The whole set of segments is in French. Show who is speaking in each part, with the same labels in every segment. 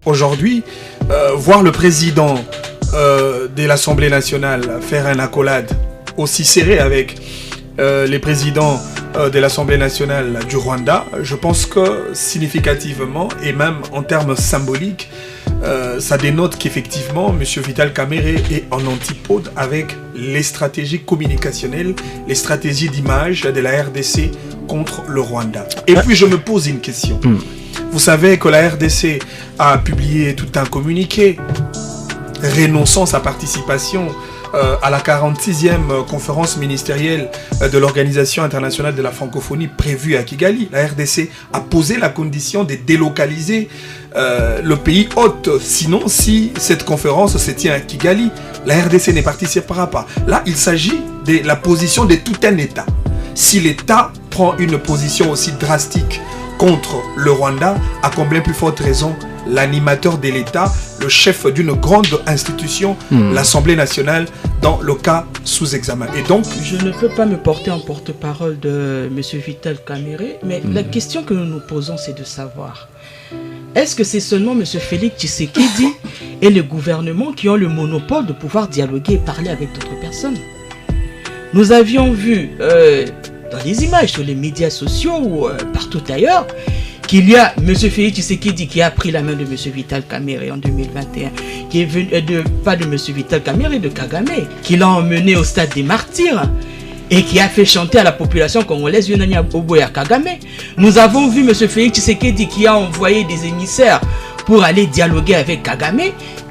Speaker 1: aujourd'hui, voir le président de l'Assemblée nationale faire un accolade aussi serré avec les présidents de l'Assemblée nationale du Rwanda, je pense que significativement et même en termes symboliques, ça dénote qu'effectivement M. Vital Kamerhe est en antipode avec les stratégies communicationnelles, les stratégies d'image de la RDC contre le Rwanda. Et puis je me pose une question. Vous savez que la RDC a publié tout un communiqué renonçant sa participation à la 46e conférence ministérielle de l'Organisation internationale de la francophonie prévue à Kigali. La RDC a posé la condition de délocaliser le pays hôte. Sinon, si cette conférence se tient à Kigali, la RDC ne participera pas. Là, il s'agit de la position de tout un État. Si l'État prend une position aussi drastique contre le Rwanda, à combien plus forte raison l'animateur de l'État, le chef d'une grande institution, l'Assemblée nationale, dans le cas sous examen. Et donc,
Speaker 2: je ne peux pas me porter en porte-parole de M. Vital Kamerhe, mais la question que nous nous posons, c'est de savoir, est-ce que c'est seulement M. Félix Tshisekedi et le gouvernement qui ont le monopole de pouvoir dialoguer et parler avec d'autres personnes? Nous avions vu dans les images sur les médias sociaux ou partout ailleurs qu'il y a M. Félix Tshisekedi qui a pris la main de M. Vital Kamerhe en 2021, qui est venu, pas de M. Vital Kamerhe, de Kagame, qui l'a emmené au stade des martyrs et qui a fait chanter à la population congolaise Yonanya Oboya Kagame. Nous avons vu M. Félix Tshisekedi qui a envoyé des émissaires pour aller dialoguer avec Kagame,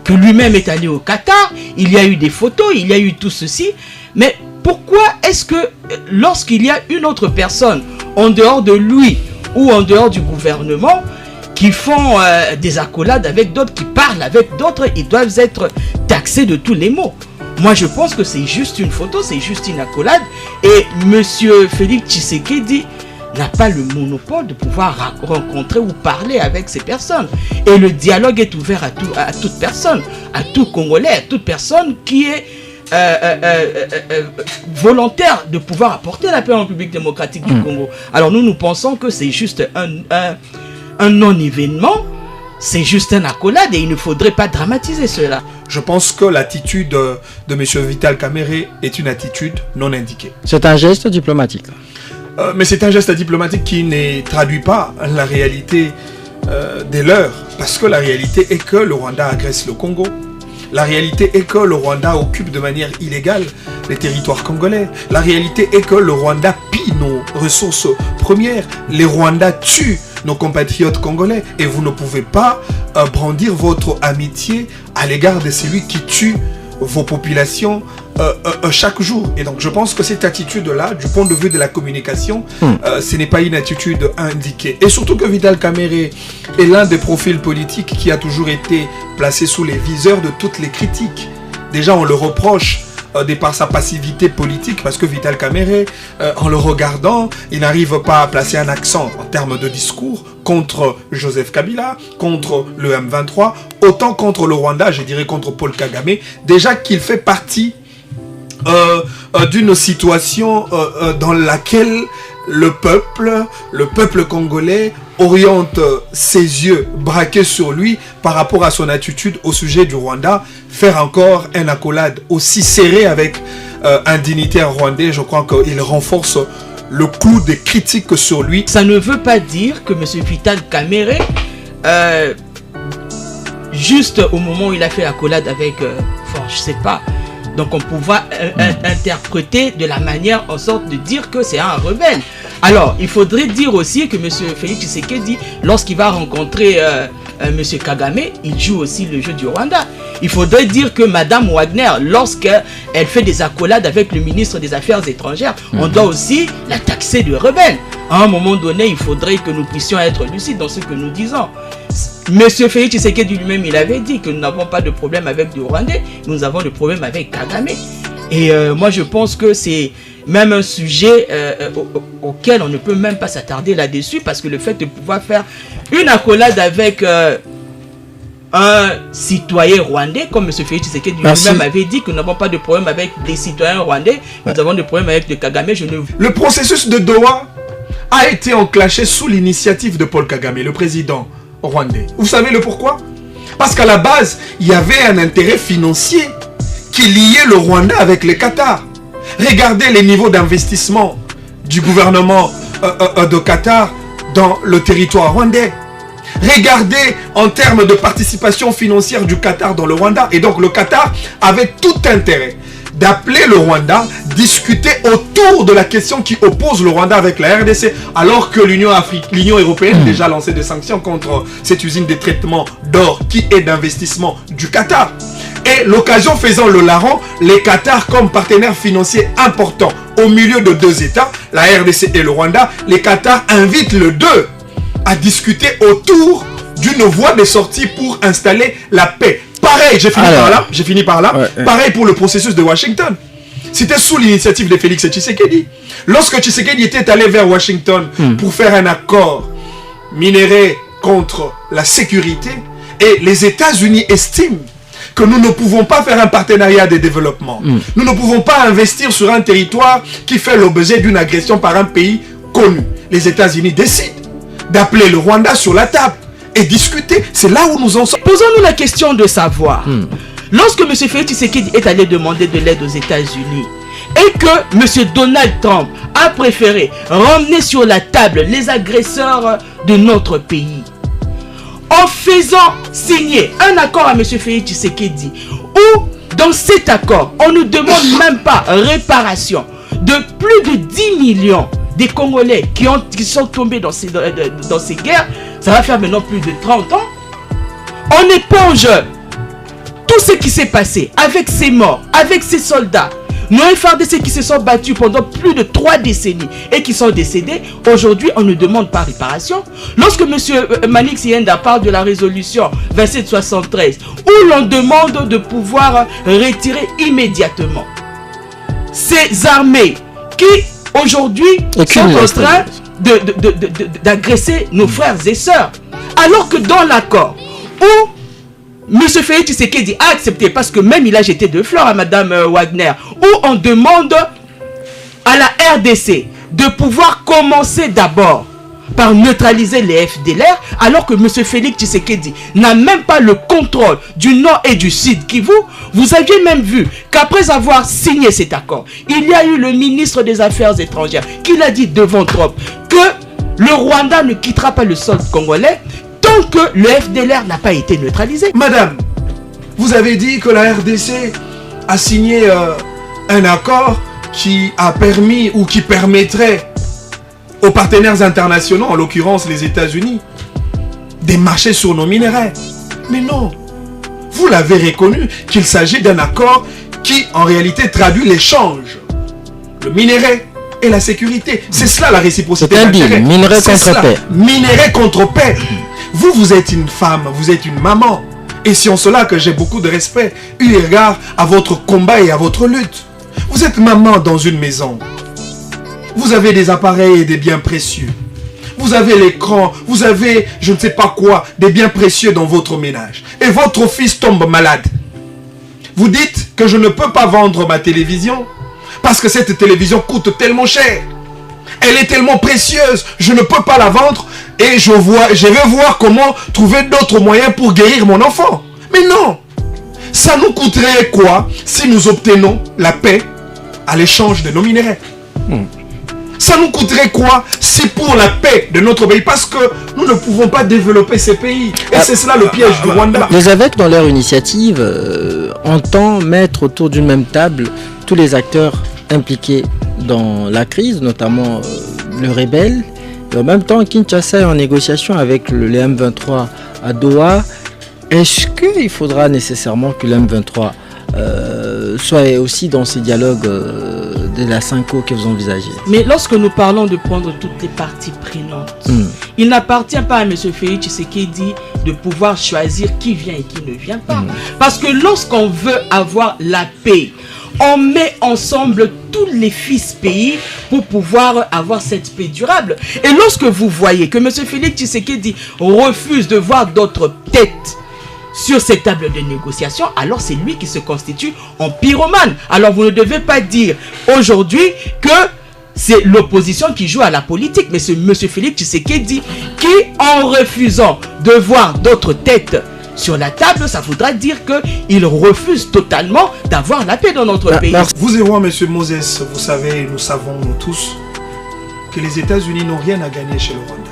Speaker 2: que lui-même est allé au Qatar, il y a eu des photos, il y a eu tout ceci, mais pourquoi est-ce que lorsqu'il y a une autre personne en dehors de lui ou en dehors du gouvernement qui font des accolades avec d'autres, qui parlent avec d'autres, ils doivent être taxés de tous les maux? Moi je pense que c'est juste une photo, c'est juste une accolade, et M. Félix Tshisekedi n'a pas le monopole de pouvoir rencontrer ou parler avec ces personnes. Et le dialogue est ouvert à toute personne, à tout Congolais, à toute personne qui est volontaire de pouvoir apporter la paix en République démocratique du Congo. Alors nous pensons que c'est juste un non-événement, c'est juste un accolade et il ne faudrait pas dramatiser cela.
Speaker 1: Je pense que l'attitude de M. Vital Kamerhe est une attitude non indiquée.
Speaker 3: C'est un geste diplomatique.
Speaker 1: Mais c'est un geste diplomatique qui ne traduit pas la réalité de l'heure. Parce que la réalité est que le Rwanda agresse le Congo. La réalité est que le Rwanda occupe de manière illégale les territoires congolais. La réalité est que le Rwanda pille nos ressources premières. Les Rwandais tuent nos compatriotes congolais. Et vous ne pouvez pas brandir votre amitié à l'égard de celui qui tue vos populations chaque jour. Et donc je pense que cette attitude-là, du point de vue de la communication, ce n'est pas une attitude indiquée. Et surtout que Vital Kamerhe est l'un des profils politiques qui a toujours été placé sous les viseurs de toutes les critiques. Déjà on le reproche de par sa passivité politique, parce que Vital Kamerhe, en le regardant, il n'arrive pas à placer un accent en termes de discours contre Joseph Kabila, contre le M23, autant contre le Rwanda, je dirais contre Paul Kagame, déjà qu'il fait partie d'une situation dans laquelle le peuple congolais oriente ses yeux braqués sur lui par rapport à son attitude au sujet du Rwanda. Faire encore un accolade aussi serré avec un dignitaire rwandais, je crois qu'il renforce le clou des critiques sur lui.
Speaker 2: Ça ne veut pas dire que M. Vital Kamerhe, juste au moment où il a fait l'accolade avec, je sais pas, donc on pouvait interpréter de la manière en sorte de dire que c'est un rebelle. Alors, il faudrait dire aussi que M. Félix Tshisekedi, lorsqu'il va rencontrer M. Kagame, il joue aussi le jeu du Rwanda. Il faudrait dire que Mme Wagner, lorsqu'elle fait des accolades avec le ministre des Affaires étrangères, on doit aussi la taxer de rebelle. À un moment donné, il faudrait que nous puissions être lucides dans ce que nous disons. M. Félix Tshisekedi lui-même, il avait dit que nous n'avons pas de problème avec le Rwandais, nous avons le problème avec Kagame. Et moi, je pense que c'est même un sujet auquel on ne peut même pas s'attarder là-dessus, parce que le fait de pouvoir faire une accolade avec un citoyen rwandais, comme M. Félix Tshisekedi lui-même avait dit que nous n'avons pas de problème avec des citoyens rwandais, nous avons des problèmes avec le Kagame.
Speaker 1: Le processus de Doha a été enclenché sous l'initiative de Paul Kagame, le président rwandais. Vous savez le pourquoi? Parce qu'à la base, il y avait un intérêt financier qui liait le Rwanda avec le Qatar. Regardez les niveaux d'investissement du gouvernement de Qatar dans le territoire rwandais. Regardez en termes de participation financière du Qatar dans le Rwanda. Et donc le Qatar avait tout intérêt d'appeler le Rwanda, discuter autour de la question qui oppose le Rwanda avec la RDC, alors que l'Union européenne a déjà lancé des sanctions contre cette usine de traitement d'or qui est d'investissement du Qatar. Et l'occasion faisant le larron, les Qatar comme partenaire financier important au milieu de deux États, la RDC et le Rwanda, les Qatar invitent les deux à discuter autour d'une voie de sortie pour installer la paix. Pareil, j'ai fini par là. Ouais. Pareil pour le processus de Washington. C'était sous l'initiative de Félix Tshisekedi. Lorsque Tshisekedi était allé vers Washington pour faire un accord minéré contre la sécurité, et les États-Unis estiment que nous ne pouvons pas faire un partenariat de développement. Nous ne pouvons pas investir sur un territoire qui fait l'objet d'une agression par un pays connu. Les États-Unis décident d'appeler le Rwanda sur la table et discuter. C'est là où nous en sommes.
Speaker 2: Posons-nous la question de savoir. Lorsque M. Félix Tshisekedi est allé demander de l'aide aux États-Unis et que M. Donald Trump a préféré ramener sur la table les agresseurs de notre pays, en faisant signer un accord à M. Félix Tshisekedi, où dans cet accord, on ne demande même pas réparation de plus de 10 millions des Congolais qui sont tombés dans ces guerres, ça va faire maintenant plus de 30 ans. On éponge tout ce qui s'est passé avec ces morts, avec ces soldats, nos FARDC qui se sont battus pendant plus de 3 décennies et qui sont décédés. Aujourd'hui, on ne demande pas réparation. Lorsque M. Manik Sienda parle de la résolution 2773, où l'on demande de pouvoir retirer immédiatement ces armées qui aujourd'hui sont en train d'agresser nos frères et sœurs. Alors que dans l'accord où M. Félix Tshisekedi a accepté, parce que même il a jeté de fleurs à Mme Wagner, où on demande à la RDC de pouvoir commencer d'abord par neutraliser les FDLR, alors que M. Félix Tshisekedi n'a même pas le contrôle du nord et du sud Kivu. Vous aviez même vu qu'après avoir signé cet accord, il y a eu le ministre des Affaires étrangères qui l'a dit devant Trump que le Rwanda ne quittera pas le sol congolais tant que le FDLR n'a pas été neutralisé.
Speaker 1: Madame, vous avez dit que la RDC a signé un accord qui a permis ou qui permettrait aux partenaires internationaux, en l'occurrence les États-Unis, de marcher sur nos minéraux. Mais non, vous l'avez reconnu qu'il s'agit d'un accord qui en réalité traduit l'échange, le minerai et la sécurité. C'est cela la réciprocité d'intérêt.
Speaker 3: Minerai contre paix.
Speaker 1: Minerai contre paix. Vous êtes une femme, vous êtes une maman. Et c'est en cela que j'ai beaucoup de respect, eu égard à votre combat et à votre lutte. Vous êtes maman dans une maison. Vous avez des appareils et des biens précieux. Vous avez l'écran, vous avez je ne sais pas quoi, des biens précieux dans votre ménage. Et votre fils tombe malade. Vous dites que je ne peux pas vendre ma télévision parce que cette télévision coûte tellement cher. Elle est tellement précieuse, je ne peux pas la vendre et je vais voir comment trouver d'autres moyens pour guérir mon enfant. Mais non, ça nous coûterait quoi si nous obtenons la paix à l'échange de nos minéraux? Ça nous coûterait quoi si pour la paix de notre pays, parce que nous ne pouvons pas développer ces pays. Et c'est cela le piège du Rwanda.
Speaker 3: Les évêques, dans leur initiative, entendent mettre autour d'une même table tous les acteurs impliqués dans la crise, notamment le rebelle. Et en même temps, Kinshasa est en négociation avec le M23 à Doha. Est-ce qu'il faudra nécessairement que le M23 soit aussi dans ces dialogues de la 5O que vous envisagez?
Speaker 2: Mais lorsque nous parlons de prendre toutes les parties prenantes, il n'appartient pas à M. Félix Tshisekedi de pouvoir choisir qui vient et qui ne vient pas. Parce que lorsqu'on veut avoir la paix, on met ensemble tous les fils pays pour pouvoir avoir cette paix durable. Et lorsque vous voyez que M. Félix Tshisekedi refuse de voir d'autres têtes sur cette table de négociation, alors c'est lui qui se constitue en pyromane. Alors vous ne devez pas dire aujourd'hui que c'est l'opposition qui joue à la politique, mais c'est M. Félix Tshisekedi qui, en refusant de voir d'autres têtes sur la table, ça voudra dire qu'il refuse totalement d'avoir la paix dans notre pays.
Speaker 1: Vous et moi, monsieur Moses, vous savez, nous savons, nous tous, que les États-Unis n'ont rien à gagner chez le Rwanda.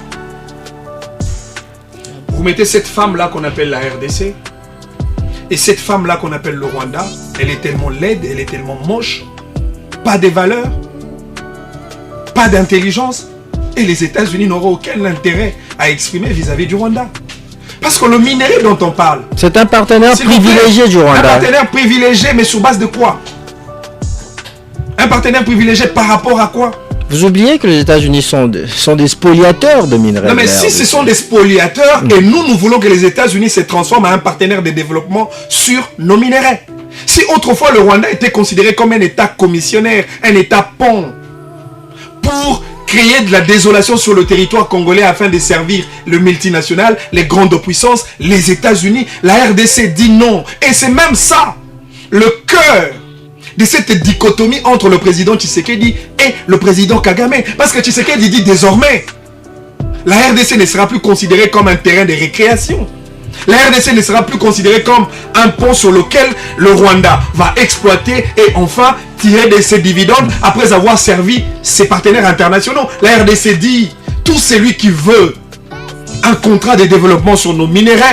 Speaker 1: Vous mettez cette femme-là qu'on appelle la RDC, et cette femme-là qu'on appelle le Rwanda, elle est tellement laide, elle est tellement moche, pas de valeurs, pas d'intelligence, et les États-Unis n'auront aucun intérêt à exprimer vis-à-vis du Rwanda. Parce que le minerai dont on parle,
Speaker 3: c'est un partenaire privilégié du Rwanda.
Speaker 1: Un partenaire privilégié, mais sur base de quoi? Un partenaire privilégié par rapport à quoi?
Speaker 3: Vous oubliez que les États-Unis sont des spoliateurs de minerais.
Speaker 1: Non, mais si ce sont des spoliateurs, et nous voulons que les États-Unis se transforment en un partenaire de développement sur nos minerais. Si autrefois le Rwanda était considéré comme un État commissionnaire, un État pont, pour créer de la désolation sur le territoire congolais afin de servir le multinational, les grandes puissances, les États-Unis, la RDC dit non. Et c'est même ça, le cœur de cette dichotomie entre le président Tshisekedi et le président Kagame. Parce que Tshisekedi dit désormais, la RDC ne sera plus considérée comme un terrain de récréation. La RDC ne sera plus considérée comme un pont sur lequel le Rwanda va exploiter et enfin tirer de ses dividendes après avoir servi ses partenaires internationaux. La RDC dit, tout celui qui veut un contrat de développement sur nos minéraux,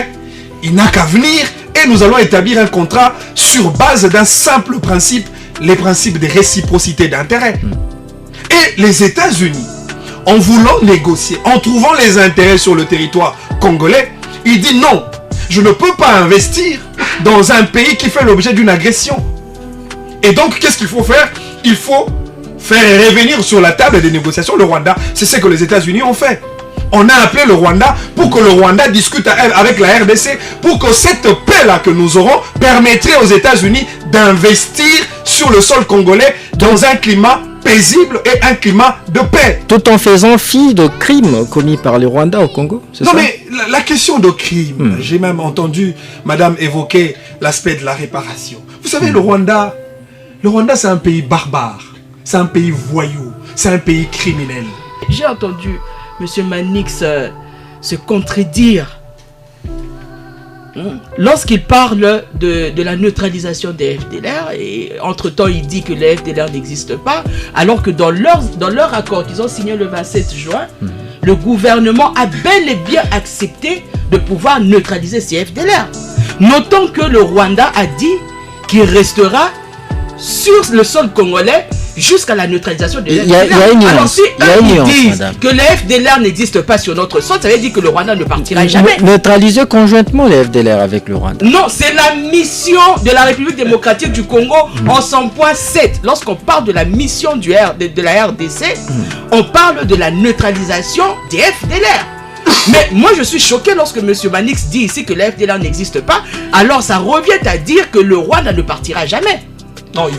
Speaker 1: il n'a qu'à venir et nous allons établir un contrat sur base d'un simple principe, les principes de réciprocité d'intérêt. Et les États-Unis, en voulant négocier, en trouvant les intérêts sur le territoire congolais, il dit non, je ne peux pas investir dans un pays qui fait l'objet d'une agression. Et donc, qu'est-ce qu'il faut faire? Il faut faire revenir sur la table des négociations le Rwanda. C'est ce que les États-Unis ont fait. On a appelé le Rwanda pour que le Rwanda discute avec la RDC pour que cette paix-là que nous aurons permettrait aux États-Unis d'investir sur le sol congolais dans un climat paisible et un climat de paix.
Speaker 3: Tout en faisant fi de crimes commis par le Rwanda au Congo, c'est ça?
Speaker 1: Non, mais la question de crime, j'ai même entendu madame évoquer l'aspect de la réparation. Vous savez, le Rwanda c'est un pays barbare, c'est un pays voyou, c'est un pays criminel.
Speaker 2: J'ai entendu M. Manix se contredire lorsqu'il parle de la neutralisation des FDLR, et entre-temps il dit que les FDLR n'existent pas, alors que dans leur accord qu'ils ont signé le 27 juin, le gouvernement a bel et bien accepté de pouvoir neutraliser ces FDLR. Notons que le Rwanda a dit qu'il restera sur le sol congolais jusqu'à la neutralisation des FDLR. Alors si eux disent que les FDLR n'existent pas sur notre sol, ça veut dire que le Rwanda ne partira jamais.
Speaker 3: Neutraliser conjointement les FDLR avec le Rwanda.
Speaker 2: Non, c'est la mission de la République démocratique du Congo en 100.7. Lorsqu'on parle de la mission de la RDC, on parle de la neutralisation des FDLR. Mais moi je suis choqué lorsque M. Manix dit ici que les FDLR n'existent pas, alors ça revient à dire que le Rwanda ne partira jamais.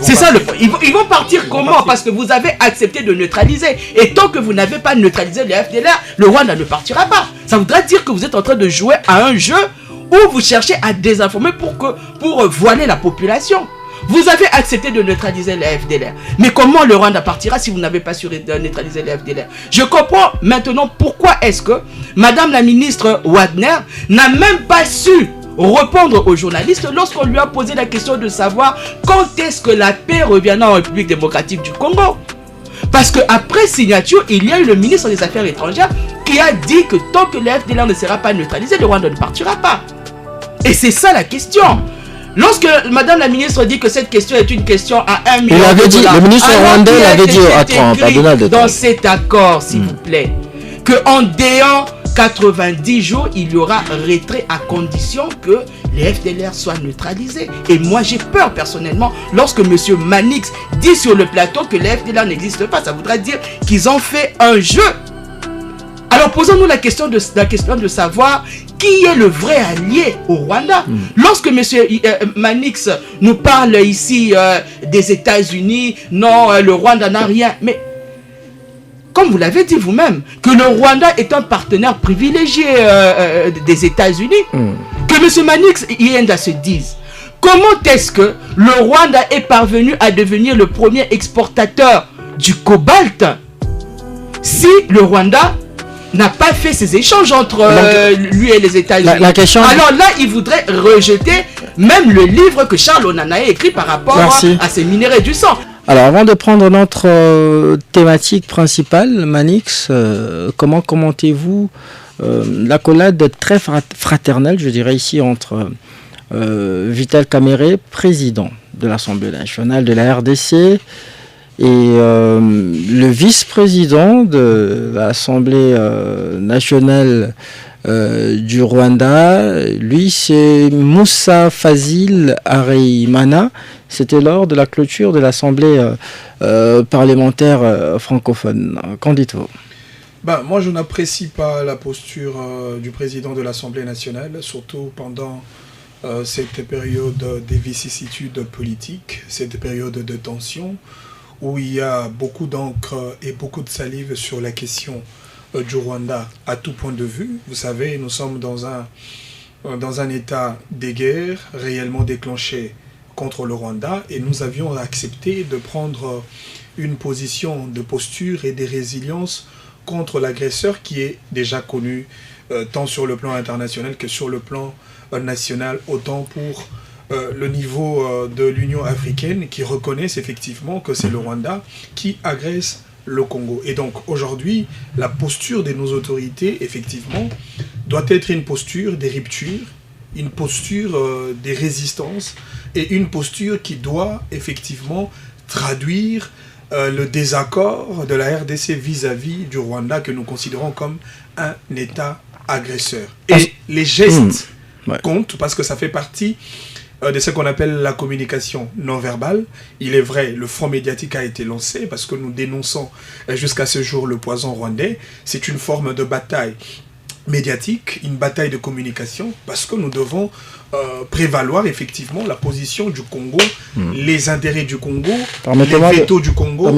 Speaker 2: C'est ça le point. Ils vont partir comment? Parce que vous avez accepté de neutraliser. Et tant que vous n'avez pas neutralisé les FDLR, le Rwanda ne partira pas. Ça voudrait dire que vous êtes en train de jouer à un jeu où vous cherchez à désinformer pour voiler la population. Vous avez accepté de neutraliser les FDLR. Mais comment le Rwanda partira si vous n'avez pas su neutraliser les FDLR? Je comprends maintenant pourquoi est-ce que Madame la ministre Wagner n'a même pas su répondre aux journalistes lorsqu'on lui a posé la question de savoir quand est-ce que la paix reviendra en République démocratique du Congo. Parce qu'après signature, il y a eu le ministre des Affaires étrangères qui a dit que tant que le FDLR ne sera pas neutralisé, le Rwanda ne partira pas. Et c'est ça la question. Lorsque Madame la ministre dit que cette question est une question à 1 million de dollars,
Speaker 3: le ministre rwandais l'avait dit à Trump, à Donald Trump.
Speaker 2: Dans cet accord, s'il vous plaît, qu'en déant 90 jours, il y aura retrait à condition que les FDLR soient neutralisés. Et moi, j'ai peur personnellement, lorsque M. Manix dit sur le plateau que les FDLR n'existent pas, ça voudrait dire qu'ils ont fait un jeu. Alors, posons-nous la question de savoir qui est le vrai allié au Rwanda. Lorsque M. Manix nous parle ici des États-Unis, non, le Rwanda n'a rien, mais comme vous l'avez dit vous-même, que le Rwanda est un partenaire privilégié des États-Unis, que M. Manix Yenda se dise, comment est-ce que le Rwanda est parvenu à devenir le premier exportateur du cobalt si le Rwanda n'a pas fait ces échanges entre lui et les États-Unis.
Speaker 3: La question...
Speaker 2: Alors là, il voudrait rejeter même le livre que Charles Onana a écrit par rapport à ces minéraux du sang.
Speaker 3: Alors, avant de prendre notre thématique principale, Manix, comment commentez-vous l'accolade très fraternelle, je dirais ici, entre Vital Kamerhe, président de l'Assemblée nationale de la RDC, et le vice-président de l'Assemblée nationale du Rwanda, lui c'est Moussa Fazil Hareimana. C'était lors de la clôture de l'Assemblée parlementaire francophone. Qu'en dites-vous ?
Speaker 1: Moi, je n'apprécie pas la posture du président de l'Assemblée nationale, surtout pendant cette période des vicissitudes politiques, cette période de tension, où il y a beaucoup d'encre et beaucoup de salive sur la question du Rwanda à tout point de vue. Vous savez, nous sommes dans un état de guerre réellement déclenché contre le Rwanda, et nous avions accepté de prendre une position de posture et de résilience contre l'agresseur qui est déjà connu tant sur le plan international que sur le plan national, autant pour le niveau de l'Union africaine qui reconnaissent effectivement que c'est le Rwanda qui agresse le Congo. Et donc aujourd'hui, la posture de nos autorités, effectivement, doit être une posture des ruptures, une posture des résistances et une posture qui doit effectivement traduire le désaccord de la RDC vis-à-vis du Rwanda que nous considérons comme un État agresseur. Et les gestes comptent parce que ça fait partie de ce qu'on appelle la communication non verbale. Il est vrai, le front médiatique a été lancé parce que nous dénonçons jusqu'à ce jour le poison rwandais. C'est une forme de bataille médiatique, une bataille de communication, parce que nous devons prévaloir effectivement la position du Congo, les intérêts du Congo, les vétos du Congo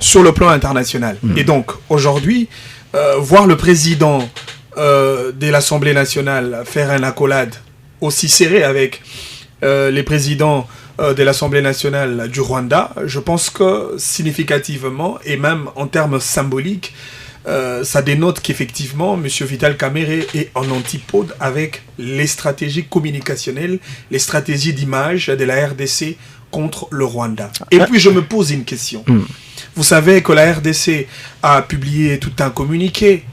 Speaker 1: sur le plan international. Et donc aujourd'hui, voir le président de l'Assemblée nationale faire une accolade aussi serrée avec les présidents de l'Assemblée nationale du Rwanda, je pense que significativement et même en termes symboliques, ça dénote qu'effectivement, M. Vital Kamerhe est en antipode avec les stratégies communicationnelles, les stratégies d'image de la RDC contre le Rwanda. Et puis je me pose une question. Vous savez que la RDC a publié tout un communiqué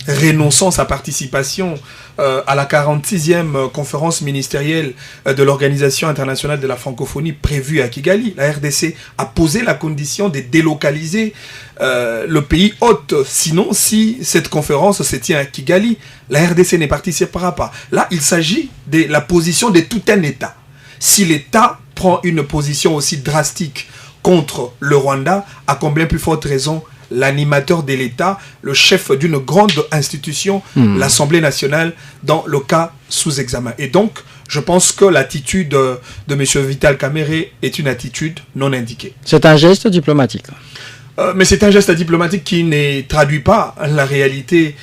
Speaker 1: renonçant sa participation à la 46e conférence ministérielle de l'Organisation internationale de la francophonie prévue à Kigali. La RDC a posé la condition de délocaliser le pays hôte. Sinon, si cette conférence se tient à Kigali, la RDC ne participera pas. Là, il s'agit de la position de tout un État. Si l'État prend une position aussi drastique contre le Rwanda, à combien plus forte raison l'animateur de l'État, le chef d'une grande institution, l'Assemblée nationale, dans le cas sous examen. Et donc, je pense que l'attitude de M. Vital Kamerhe est une attitude non indiquée.
Speaker 3: C'est un geste diplomatique.
Speaker 1: Mais c'est un geste diplomatique qui ne traduit pas la réalité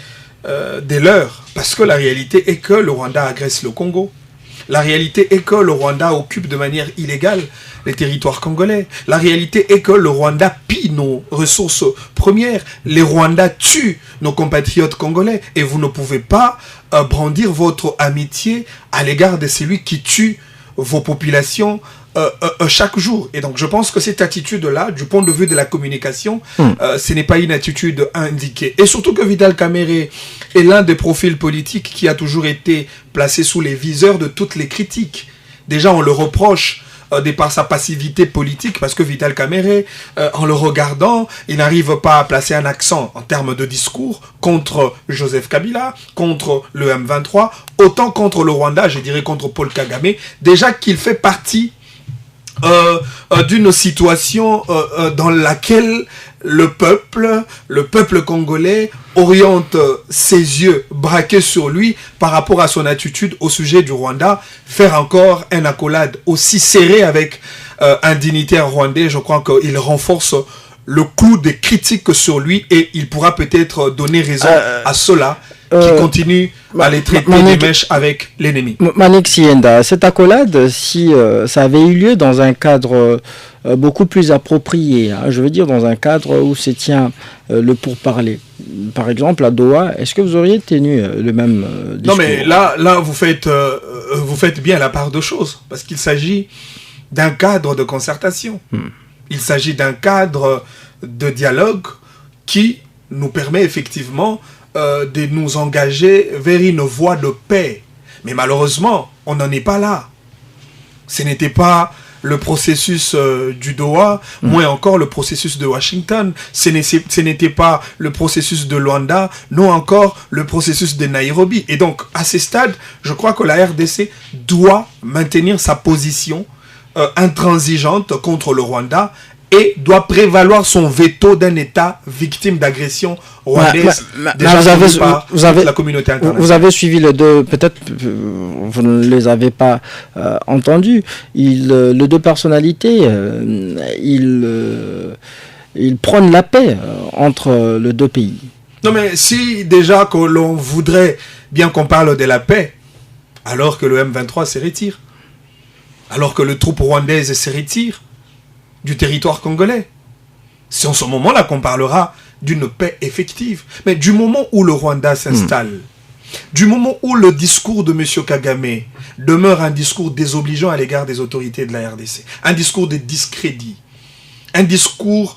Speaker 1: des leurs. Parce que la réalité est que le Rwanda agresse le Congo. La réalité est que le Rwanda occupe de manière illégale les territoires congolais. La réalité est que le Rwanda pille nos ressources premières. Les Rwandais tuent nos compatriotes congolais. Et vous ne pouvez pas brandir votre amitié à l'égard de celui qui tue vos populations chaque jour. Et donc je pense que cette attitude-là, du point de vue de la communication, ce n'est pas une attitude indiquée. Et surtout que Vital Kamerhe est l'un des profils politiques qui a toujours été placé sous les viseurs de toutes les critiques. Déjà, on le reproche de par sa passivité politique, parce que Vital Kamerhe, en le regardant, il n'arrive pas à placer un accent en termes de discours contre Joseph Kabila, contre le M23, autant contre le Rwanda, je dirais contre Paul Kagame, déjà qu'il fait partie d'une situation dans laquelle le peuple congolais oriente ses yeux braqués sur lui par rapport à son attitude au sujet du Rwanda. Faire encore un accolade aussi serré avec un dignitaire rwandais, je crois qu'il renforce le coup des critiques sur lui et il pourra peut-être donner raison à ceux-là qui continue à les traiter des mèches avec l'ennemi.
Speaker 3: Manix Yenda, cette accolade, si ça avait eu lieu dans un cadre beaucoup plus approprié, hein, je veux dire dans un cadre où se tient le pourparler, par exemple à Doha, est-ce que vous auriez tenu le même discours?
Speaker 1: Non mais là vous faites bien la part de choses, parce qu'il s'agit d'un cadre de concertation. Il s'agit d'un cadre de dialogue qui nous permet effectivement de nous engager vers une voie de paix. Mais malheureusement, on n'en est pas là. Ce n'était pas le processus du Doha, moins encore le processus de Washington. Ce n'était pas le processus de Luanda, non encore le processus de Nairobi. Et donc, à ces stades, je crois que la RDC doit maintenir sa position intransigeante contre le Rwanda et doit prévaloir son veto d'un État victime d'agression rwandaise
Speaker 3: vous avez
Speaker 1: la communauté internationale.
Speaker 3: Vous avez suivi les deux, peut-être vous ne les avez pas entendus. Les deux personnalités, ils prônent la paix entre les deux pays.
Speaker 1: Non mais si déjà que l'on voudrait bien qu'on parle de la paix, alors que le M23 se retire, alors que les troupes rwandaises se retirent du territoire congolais. C'est en ce moment-là qu'on parlera d'une paix effective. Mais du moment où le Rwanda s'installe, du moment où le discours de M. Kagame demeure un discours désobligeant à l'égard des autorités de la RDC, un discours de discrédit, un discours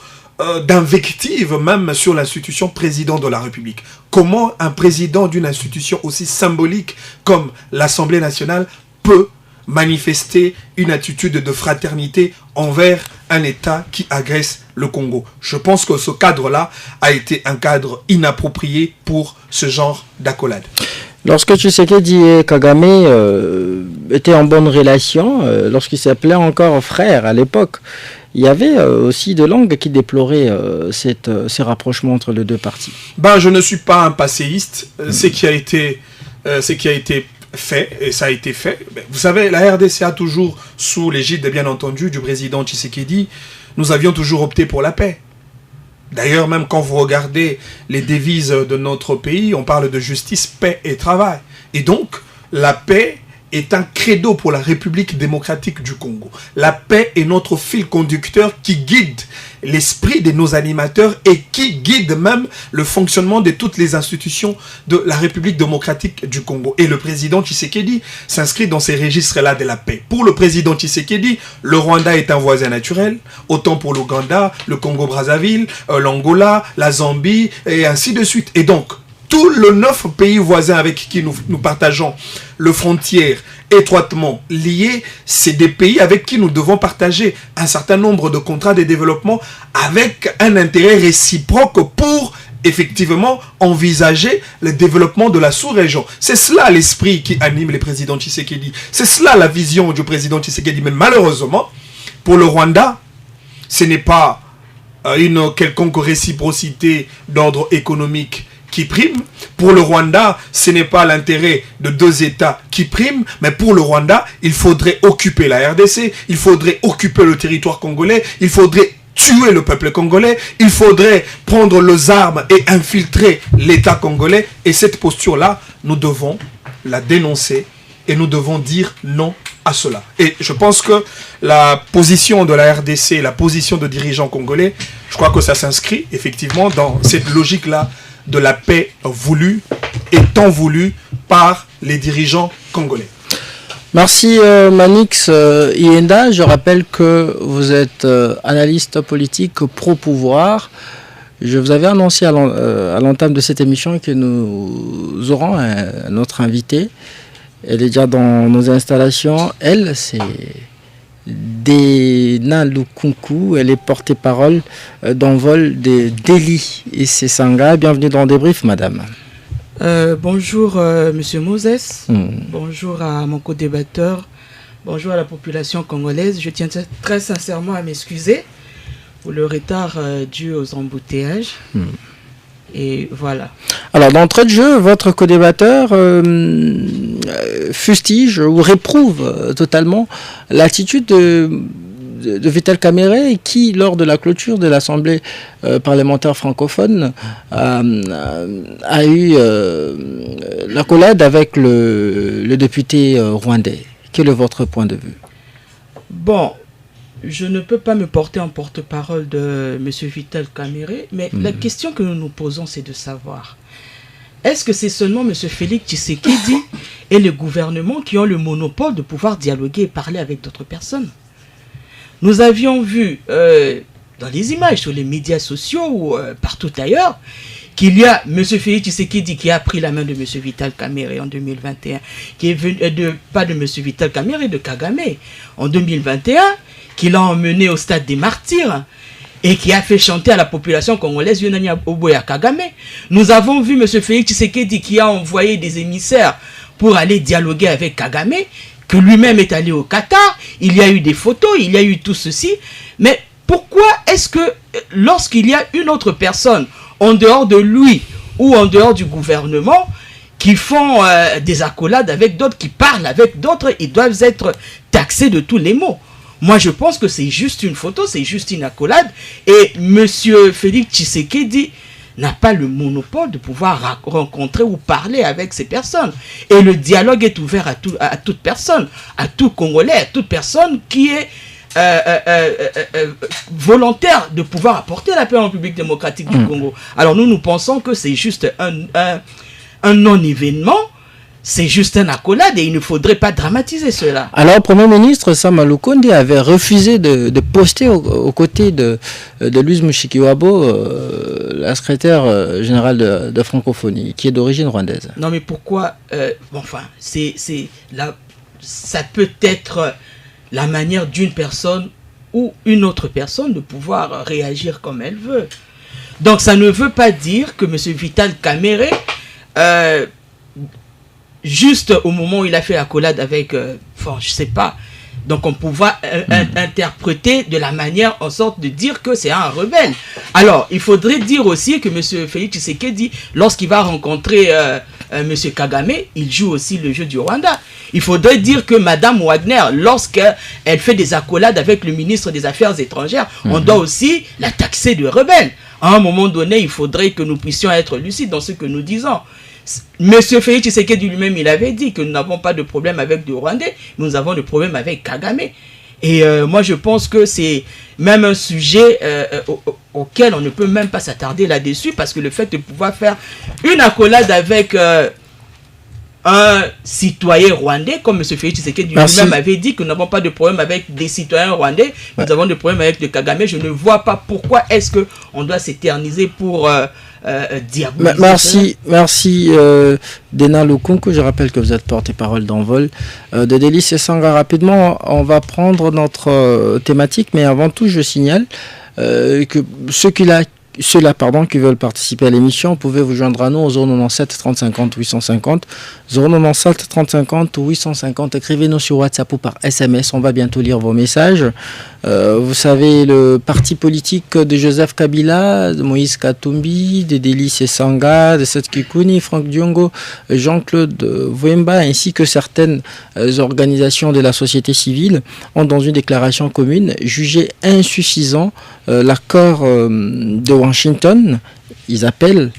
Speaker 1: d'invective même sur l'institution président de la République. Comment un président d'une institution aussi symbolique comme l'Assemblée nationale peut manifester une attitude de fraternité envers un État qui agresse le Congo? Je pense que ce cadre-là a été un cadre inapproprié pour ce genre d'accolade.
Speaker 3: Lorsque Tshisekedi et Kagame étaient en bonne relation, lorsqu'ils s'appelaient encore frères à l'époque, il y avait aussi de langues qui déploraient ces rapprochements entre les deux parties.
Speaker 1: Je ne suis pas un passéiste. Ce qui a été fait, et ça a été fait. Vous savez, la RDC a toujours, sous l'égide, bien entendu, du président Tshisekedi, nous avions toujours opté pour la paix. D'ailleurs, même quand vous regardez les devises de notre pays, on parle de justice, paix et travail. Et donc, la paix est un credo pour la République démocratique du Congo. La paix est notre fil conducteur qui guide l'esprit de nos animateurs et qui guide même le fonctionnement de toutes les institutions de la République démocratique du Congo. Et le président Tshisekedi s'inscrit dans ces registres-là de la paix. Pour le président Tshisekedi, le Rwanda est un voisin naturel, autant pour l'Ouganda, le Congo-Brazzaville, l'Angola, la Zambie, et ainsi de suite. Et donc, tous les 9 pays voisins avec qui nous partageons le frontière étroitement liées, c'est des pays avec qui nous devons partager un certain nombre de contrats de développement avec un intérêt réciproque pour effectivement envisager le développement de la sous-région. C'est cela l'esprit qui anime le président Tshisekedi. C'est cela la vision du président Tshisekedi. Mais malheureusement, pour le Rwanda, ce n'est pas une quelconque réciprocité d'ordre économique qui prime. Pour le Rwanda, ce n'est pas l'intérêt de 2 États qui prime, mais pour le Rwanda, il faudrait occuper la RDC, il faudrait occuper le territoire congolais, il faudrait tuer le peuple congolais, il faudrait prendre les armes et infiltrer l'État congolais. Et cette posture-là, nous devons la dénoncer et nous devons dire non à cela. Et je pense que la position de la RDC, la position de dirigeants congolais, je crois que ça s'inscrit effectivement dans cette logique-là de la paix voulue et tant voulue par les dirigeants congolais.
Speaker 3: Merci Manix Yenda. Je rappelle que vous êtes analyste politique pro-pouvoir. Je vous avais annoncé à l'entame de cette émission que nous aurons un autre invité. Elle est déjà dans nos installations. Elle, c'est Dena Lukunku. Elle est porte-parole d'envol de Delhi et c'est Sanga. Bienvenue dans Débrief, madame.
Speaker 2: Bonjour Monsieur Moses, bonjour à mon co-débatteur, bonjour à la population congolaise. Je tiens très sincèrement à m'excuser pour le retard dû aux embouteillages. Et voilà.
Speaker 3: Alors d'entrée de jeu, votre co-débatteur fustige ou réprouve totalement l'attitude de Vital Kamerhe, qui, lors de la clôture de l'Assemblée parlementaire francophone, a eu l'accolade avec le député rwandais. Quel est votre point de vue?
Speaker 2: Bon, je ne peux pas me porter en porte-parole de M. Vital Kamerhe, mais la question que nous nous posons, c'est de savoir, est-ce que c'est seulement M. Félix Tshisekedi et le gouvernement qui ont le monopole de pouvoir dialoguer et parler avec d'autres personnes? Nous avions vu dans les images sur les médias sociaux ou partout ailleurs qu'il y a M. Félix Tshisekedi qui a pris la main de M. Vital Kamerhe en 2021, qui est venu, pas de M. Vital Kamerhe, de Kagame, en 2021, qui l'a emmené au stade des martyrs, et qui a fait chanter à la population congolaise Yonani Oboya Kagame. Nous avons vu M. Félix Tshisekedi qui a envoyé des émissaires pour aller dialoguer avec Kagame, que lui-même est allé au Qatar. Il y a eu des photos, il y a eu tout ceci. Mais pourquoi est-ce que lorsqu'il y a une autre personne en dehors de lui ou en dehors du gouvernement qui font des accolades avec d'autres, qui parlent avec d'autres, ils doivent être taxés de tous les maux? Moi, je pense que c'est juste une photo, c'est juste une accolade. Et M. Félix Tshisekedi n'a pas le monopole de pouvoir rencontrer ou parler avec ces personnes. Et le dialogue est ouvert à toute personne, à tout Congolais, à toute personne qui est volontaire de pouvoir apporter la paix en République démocratique du Congo. Alors nous pensons que c'est juste un non-événement. C'est juste un accolade et il ne faudrait pas dramatiser cela.
Speaker 3: Alors, le Premier ministre Sama Lukonde avait refusé de poster aux côtés de Louise Mushikiwabo, la secrétaire générale de francophonie, qui est d'origine rwandaise.
Speaker 2: Non, mais pourquoi enfin, ça peut être la manière d'une personne ou une autre personne de pouvoir réagir comme elle veut. Donc, ça ne veut pas dire que M. Vital Kamerhe... juste au moment où il a fait l'accolade avec, je sais pas, donc on pouvait interpréter de la manière en sorte de dire que c'est un rebelle. Alors, il faudrait dire aussi que M. Félix Tshisekedi, lorsqu'il va rencontrer M. Kagame, il joue aussi le jeu du Rwanda. Il faudrait dire que Mme Wagner, lorsqu'elle fait des accolades avec le ministre des Affaires étrangères, on doit aussi la taxer de rebelle. À un moment donné, il faudrait que nous puissions être lucides dans ce que nous disons. Monsieur Félix Tshisekedi lui-même, il avait dit que nous n'avons pas de problème avec le Rwandais, nous avons des problèmes avec Kagame. Et moi, je pense que c'est même un sujet auquel on ne peut même pas s'attarder là-dessus, parce que le fait de pouvoir faire une accolade avec un citoyen rwandais, comme M. Félix Tshisekedi lui-même avait dit que nous n'avons pas de problème avec des citoyens rwandais, nous avons des problèmes avec le Kagame. Je ne vois pas pourquoi est-ce qu'on doit s'éterniser pour diaboliser.
Speaker 3: Merci Dena Lukunku. Je rappelle que vous êtes porte-parole d'Envol. De Délice et Sanga, rapidement, on va prendre notre thématique, mais avant tout, je signale que ceux-là qui veulent participer à l'émission, vous pouvez vous joindre à nous au 097 30 50 850, 097 30 50 850. Écrivez-nous sur WhatsApp ou par SMS, on va bientôt lire vos messages. Vous savez, le parti politique de Joseph Kabila, de Moïse Katumbi, de Délice Sanga, de Seth Kikuni, Franck Diongo, Jean-Claude Vouemba, ainsi que certaines organisations de la société civile ont, dans une déclaration commune, jugé insuffisant l'accord de Washington. Ils appellent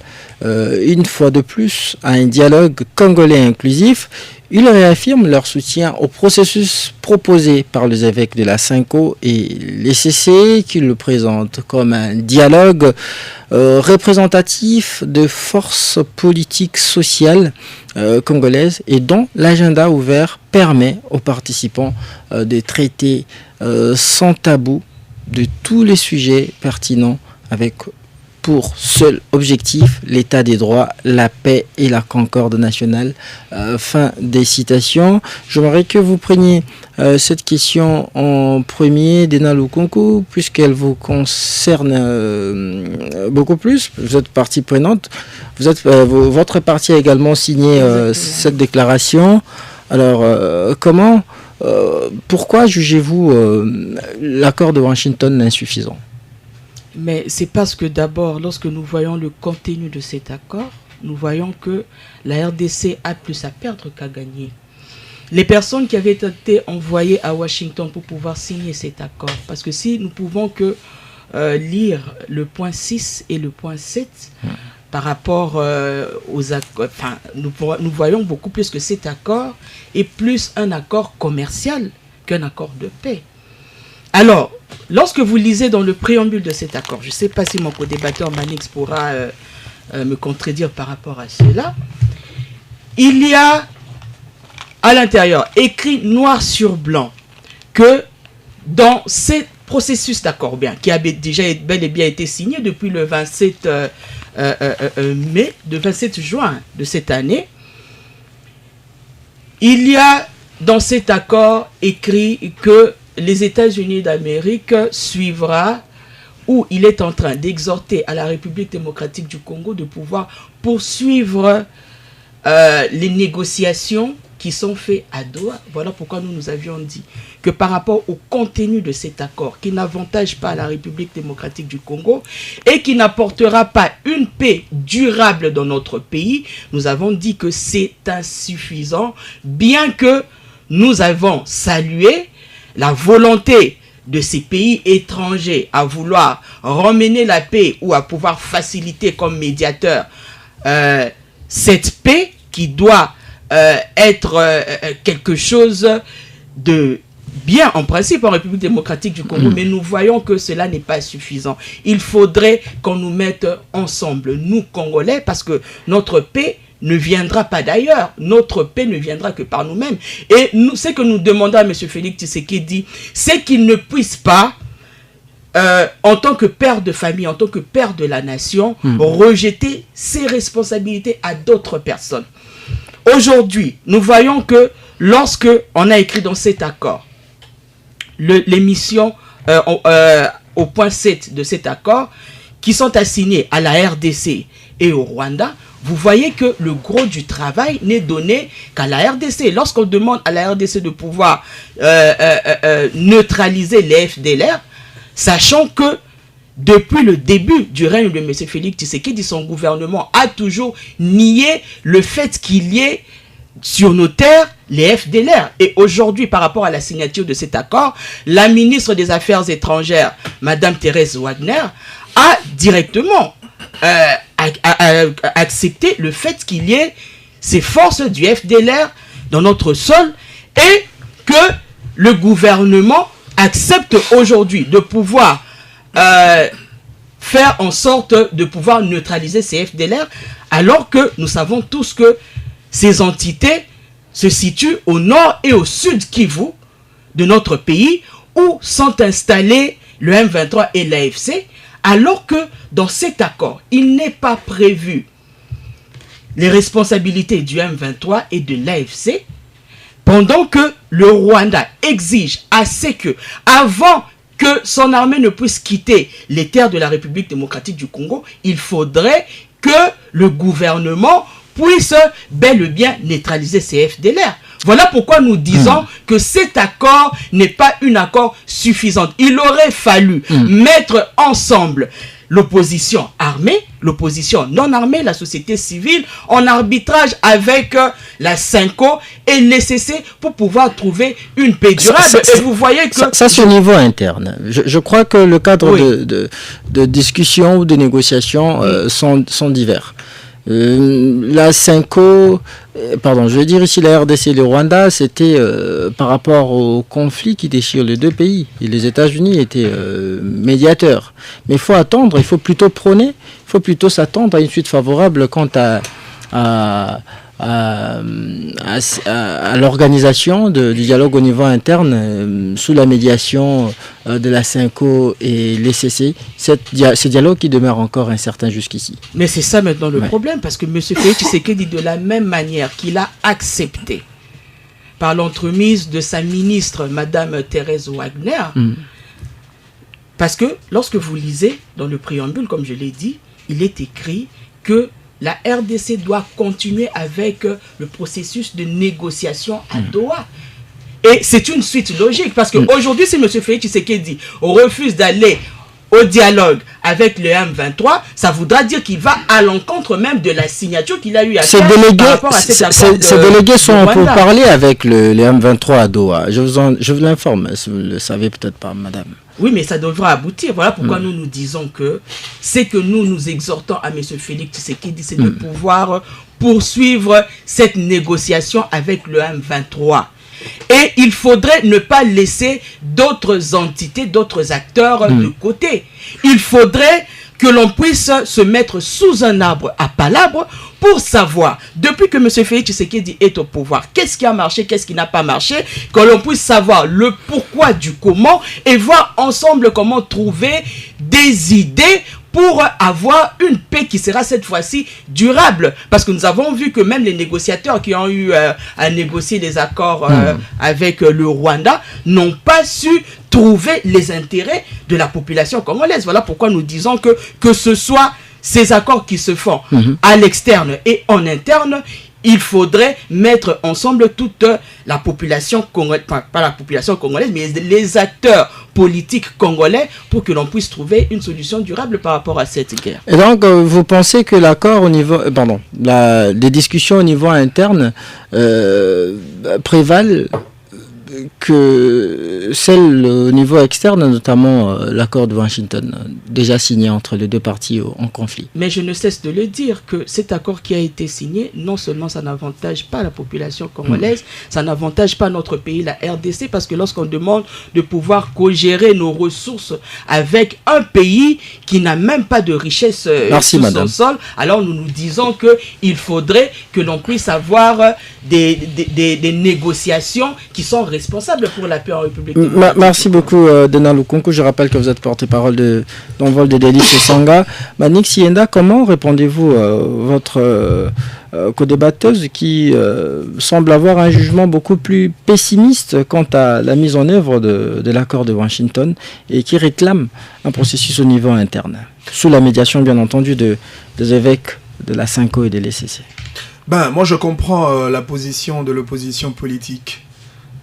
Speaker 3: une fois de plus à un dialogue congolais inclusif. Ils réaffirment leur soutien au processus proposé par les évêques de la Cinco et les CC, qui le présentent comme un dialogue représentatif de forces politiques sociales congolaises et dont l'agenda ouvert permet aux participants de traiter sans tabou de tous les sujets pertinents, avec pour seul objectif l'état des droits, la paix et la concorde nationale. Fin des citations. J'aimerais que vous preniez cette question en premier, Dena Lukunku, puisqu'elle vous concerne beaucoup plus. Vous êtes partie prenante. Votre parti a également signé cette déclaration. Alors, pourquoi jugez-vous l'accord de Washington insuffisant ?
Speaker 2: Mais c'est parce que d'abord, lorsque nous voyons le contenu de cet accord, nous voyons que la RDC a plus à perdre qu'à gagner. les personnes qui avaient été envoyées à Washington pour pouvoir signer cet accord. Parce que si nous pouvons que lire le point 6 et le point 7 par rapport aux accords, enfin, nous voyons beaucoup plus que cet accord est plus un accord commercial qu'un accord de paix. Alors, lorsque vous lisez dans le préambule de cet accord, je ne sais pas si mon co-débatteur Manix pourra me contredire par rapport à cela, il y a à l'intérieur, écrit noir sur blanc, que dans ces processus d'accord, bien, qui avait déjà bel et bien été signé depuis le 27 juin de cette année, il y a dans cet accord écrit que les États-Unis d'Amérique suivra, ou il est en train d'exhorter à la République démocratique du Congo de pouvoir poursuivre les négociations qui sont faits à Doha. Voilà pourquoi nous avions dit que par rapport au contenu de cet accord, qui n'avantage pas la République démocratique du Congo et qui n'apportera pas une paix durable dans notre pays, nous avons dit que c'est insuffisant, bien que nous avons salué la volonté de ces pays étrangers à vouloir ramener la paix ou à pouvoir faciliter comme médiateur cette paix qui doit être quelque chose de bien en principe en République démocratique du Congo, mais nous voyons que cela n'est pas suffisant. Il faudrait qu'on nous mette ensemble, nous Congolais, parce que notre paix ne viendra pas d'ailleurs. Notre paix ne viendra que par nous-mêmes. Et nous, ce que nous demandons à M. Félix Tshisekedi, c'est qu'il ne puisse pas, en tant que père de famille, en tant que père de la nation, rejeter ses responsabilités à d'autres personnes. Aujourd'hui, nous voyons que lorsque on a écrit dans cet accord, l'émission au point 7 de cet accord, qui sont assignés à la RDC et au Rwanda, vous voyez que le gros du travail n'est donné qu'à la RDC. Lorsqu'on demande à la RDC de pouvoir neutraliser les FDLR, sachant que depuis le début du règne de M. Félix Tshisekedi, son gouvernement a toujours nié le fait qu'il y ait sur nos terres les FDLR. Et aujourd'hui, par rapport à la signature de cet accord, la ministre des Affaires étrangères, Mme Thérèse Wagner, a directement accepté le fait qu'il y ait ces forces du FDLR dans notre sol et que le gouvernement accepte aujourd'hui de pouvoir faire en sorte de pouvoir neutraliser ces FDLR, alors que nous savons tous que ces entités se situent au nord et au sud Kivu de notre pays, où sont installés le M23 et l'AFC, alors que dans cet accord, il n'est pas prévu les responsabilités du M23 et de l'AFC, pendant que le Rwanda exige assez que, avant que son armée ne puisse quitter les terres de la République démocratique du Congo, il faudrait que le gouvernement puisse bel et bien neutraliser ces FDLR. Voilà pourquoi nous disons que cet accord n'est pas un accord suffisant. Il aurait fallu mettre ensemble l'opposition armée, l'opposition non armée, la société civile, en arbitrage avec la CENCO et l'ECC pour pouvoir trouver une paix durable. Et vous voyez que...
Speaker 3: Ça c'est au niveau interne. Je crois que le cadre de discussion ou de négociation sont divers. La CENCO, pardon, je veux dire ici la RDC et le Rwanda, c'était par rapport au conflit qui déchire les deux pays. Et les États-Unis étaient médiateurs. Mais il faut attendre, il faut plutôt prôner, il faut plutôt s'attendre à une suite favorable quant à l'organisation du dialogue au niveau interne sous la médiation de la CENCO et l'ECC, ce dialogue qui demeure encore incertain jusqu'ici.
Speaker 2: Mais c'est ça maintenant le problème, parce que M. Félix Tshisekedi, de la même manière qu'il a accepté par l'entremise de sa ministre, Mme Thérèse Wagner, parce que lorsque vous lisez dans le préambule, comme je l'ai dit, il est écrit que la RDC doit continuer avec le processus de négociation à Doha. Et c'est une suite logique, parce qu'aujourd'hui, si M. Félix Tshisekedi refuse d'aller au dialogue avec le M23, ça voudra dire qu'il va à l'encontre même de la signature qu'il a eu à faire par rapport à cet accord
Speaker 3: ces délégués sont pour parler avec le M23 à Doha. Je vous l'informe, si vous ne le savez peut-être pas, madame.
Speaker 2: Oui, mais ça devra aboutir. Voilà pourquoi nous disons que c'est que nous exhortons à M. Félix Tshisekedi, c'est de pouvoir poursuivre cette négociation avec le M23. Et il faudrait ne pas laisser d'autres entités, d'autres acteurs de côté. Il faudrait que l'on puisse se mettre sous un arbre à palabres pour savoir, depuis que M. Félix Tshisekedi est au pouvoir, qu'est-ce qui a marché, qu'est-ce qui n'a pas marché, que l'on puisse savoir le pourquoi du comment et voir ensemble comment trouver des idées pour avoir une paix qui sera cette fois-ci durable. Parce que nous avons vu que même les négociateurs qui ont eu à négocier des accords avec le Rwanda n'ont pas su trouver les intérêts de la population congolaise. Voilà pourquoi nous disons que ce soit ces accords qui se font à l'externe et en interne, il faudrait mettre ensemble toute la population congolaise, pas la population congolaise, mais les acteurs politiques congolais pour que l'on puisse trouver une solution durable par rapport à cette guerre.
Speaker 3: Et donc, vous pensez que l'accord au niveau, les discussions au niveau interne prévalent que celle au niveau externe, notamment l'accord de Washington, déjà signé entre les deux parties en conflit.
Speaker 2: Mais je ne cesse de le dire que cet accord qui a été signé, non seulement ça n'avantage pas la population congolaise, ça n'avantage pas notre pays, la RDC, parce que lorsqu'on demande de pouvoir co-gérer nos ressources avec un pays qui n'a même pas de richesse sur son sol, alors nous disons qu'il faudrait que l'on puisse avoir des négociations qui sont responsables pour la paix en République démocratique.
Speaker 3: Merci beaucoup, Dena Lukunku. Je rappelle que vous êtes porte-parole d'Envol des délices et Sanga. Manik Sienda, comment répondez-vous votre co-débatteuse qui semble avoir un jugement beaucoup plus pessimiste quant à la mise en œuvre de l'accord de Washington et qui réclame un processus au niveau interne, sous la médiation, bien entendu, des évêques de la Cinco et de l'ECC?
Speaker 1: Moi, je comprends la position de l'opposition politique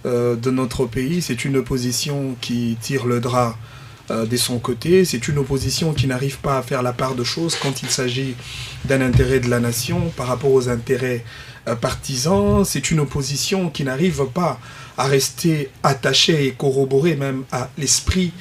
Speaker 1: de notre pays. C'est une opposition qui tire le drap de son côté. C'est une opposition qui n'arrive pas à faire la part de choses quand il s'agit d'un intérêt de la nation par rapport aux intérêts partisans. C'est une opposition qui n'arrive pas à rester attachée et corroborée même à l'esprit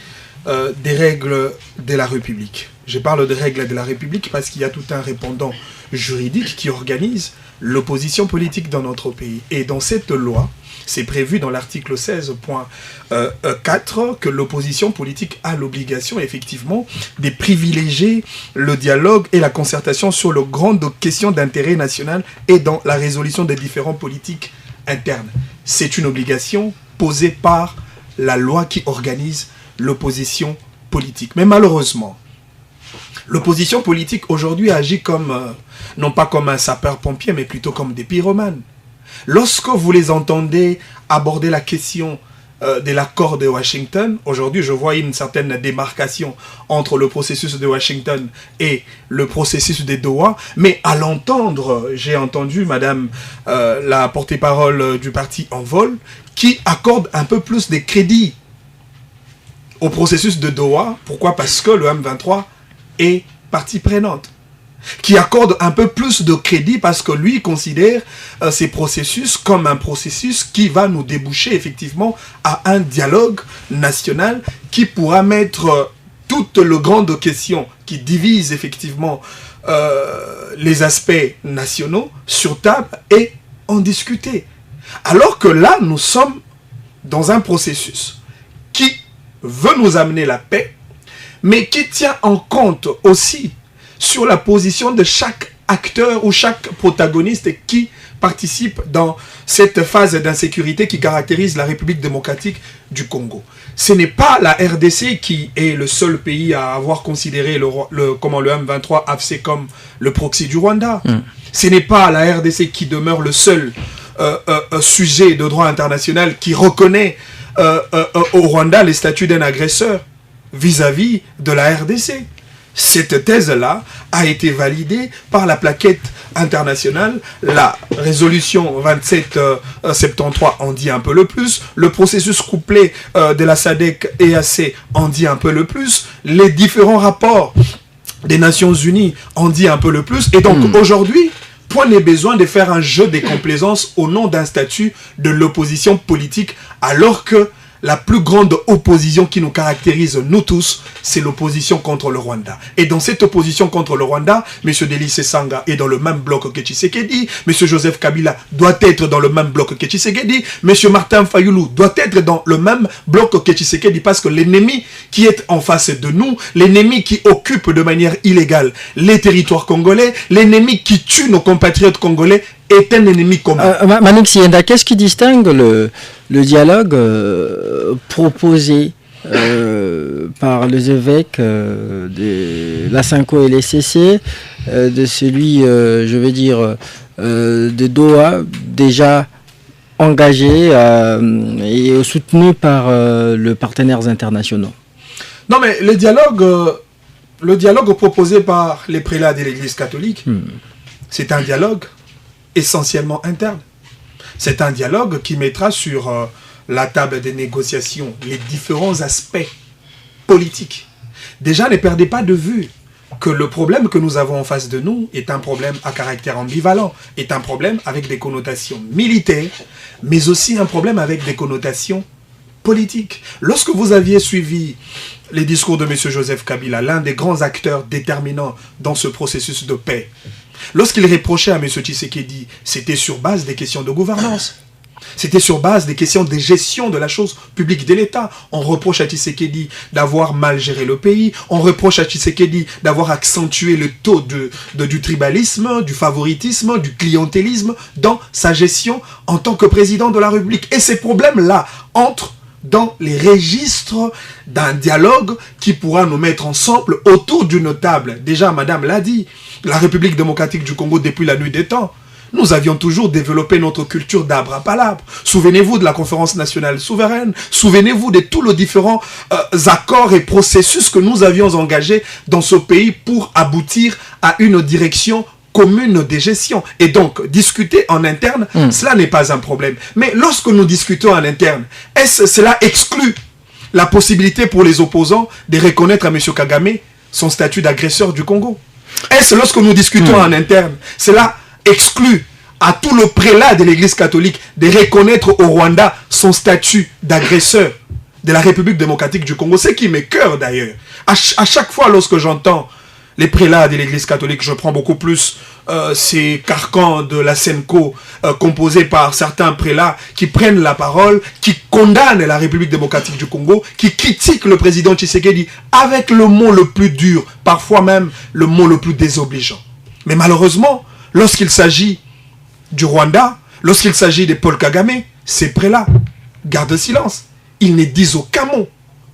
Speaker 1: des règles de la République. Je parle des règles de la République parce qu'il y a tout un répondant juridique qui organise l'opposition politique dans notre pays. Et dans cette loi, c'est prévu dans l'article 16.4 que l'opposition politique a l'obligation, effectivement, de privilégier le dialogue et la concertation sur les grandes questions d'intérêt national et dans la résolution des différents politiques internes. C'est une obligation posée par la loi qui organise l'opposition politique. Mais malheureusement, l'opposition politique aujourd'hui agit comme, non pas comme un sapeur-pompier, mais plutôt comme des pyromanes. Lorsque vous les entendez aborder la question de l'accord de Washington, aujourd'hui je vois une certaine démarcation entre le processus de Washington et le processus de Doha, mais à l'entendre, j'ai entendu madame la porte-parole du parti Envol qui accorde un peu plus de crédit au processus de Doha. Pourquoi? Parce que le M23 est partie prenante, qui accorde un peu plus de crédit parce que lui considère ces processus comme un processus qui va nous déboucher effectivement à un dialogue national qui pourra mettre toutes les grandes questions qui divisent effectivement les aspects nationaux sur table et en discuter. Alors que là, nous sommes dans un processus qui veut nous amener la paix, mais qui tient en compte aussi sur la position de chaque acteur ou chaque protagoniste qui participe dans cette phase d'insécurité qui caractérise la République démocratique du Congo. Ce n'est pas la RDC qui est le seul pays à avoir considéré le M23 AFC comme le proxy du Rwanda. Ce n'est pas la RDC qui demeure le seul sujet de droit international qui reconnaît au Rwanda les statuts d'un agresseur vis-à-vis de la RDC. Cette thèse-là a été validée par la plaquette internationale. La résolution 2773 en dit un peu le plus. Le processus couplé de la SADC-EAC en dit un peu le plus. Les différents rapports des Nations Unies en dit un peu le plus. Et donc aujourd'hui, point n'est besoin de faire un jeu des complaisances au nom d'un statut de l'opposition politique, alors que la plus grande opposition qui nous caractérise, nous tous, c'est l'opposition contre le Rwanda. Et dans cette opposition contre le Rwanda, M. Délice Sanga est dans le même bloc que Tshisekedi, M. Joseph Kabila doit être dans le même bloc que Tshisekedi, M. Martin Fayulu doit être dans le même bloc que Tshisekedi, parce que l'ennemi qui est en face de nous, l'ennemi qui occupe de manière illégale les territoires congolais, l'ennemi qui tue nos compatriotes congolais, est un ennemi commun.
Speaker 3: Manik Sienda, qu'est-ce qui distingue le dialogue proposé par les évêques de la Cinco et les CC de celui, je veux dire, de Doha, déjà engagé et soutenu par les partenaires internationaux?
Speaker 1: Non, mais le dialogue proposé par les prélats de l'Église catholique, c'est un dialogue essentiellement interne. C'est un dialogue qui mettra sur la table des négociations les différents aspects politiques. Déjà, ne perdez pas de vue que le problème que nous avons en face de nous est un problème à caractère ambivalent, est un problème avec des connotations militaires, mais aussi un problème avec des connotations politiques. Lorsque vous aviez suivi les discours de M. Joseph Kabila, l'un des grands acteurs déterminants dans ce processus de paix, lorsqu'il reprochait à M. Tshisekedi, c'était sur base des questions de gouvernance. C'était sur base des questions de gestion de la chose publique de l'État. On reproche à Tshisekedi d'avoir mal géré le pays. On reproche à Tshisekedi d'avoir accentué le taux du tribalisme, du favoritisme, du clientélisme dans sa gestion en tant que président de la République. Et ces problèmes-là entrent dans les registres d'un dialogue qui pourra nous mettre ensemble autour d'une table. Déjà, madame l'a dit, la République démocratique du Congo, depuis la nuit des temps, nous avions toujours développé notre culture d'abrapalabre. Souvenez-vous de la conférence nationale souveraine. Souvenez-vous de tous les différents accords et processus que nous avions engagés dans ce pays pour aboutir à une direction commune de gestion. Et donc, discuter en interne, cela n'est pas un problème. Mais lorsque nous discutons en interne, cela exclut la possibilité pour les opposants de reconnaître à M. Kagame son statut d'agresseur du Congo? Est-ce lorsque nous discutons en interne, cela exclut à tout le prélat de l'Église catholique de reconnaître au Rwanda son statut d'agresseur de la République démocratique du Congo? Ce qui m'écoeure d'ailleurs. À chaque fois lorsque j'entends les prélats de l'Église catholique, je prends beaucoup plus ces carcans de la SENCO composés par certains prélats qui prennent la parole, qui condamnent la République démocratique du Congo, qui critiquent le président Tshisekedi avec le mot le plus dur, parfois même le mot le plus désobligeant. Mais malheureusement, lorsqu'il s'agit du Rwanda, lorsqu'il s'agit de Paul Kagame, ces prélats gardent silence. Ils ne disent aucun mot.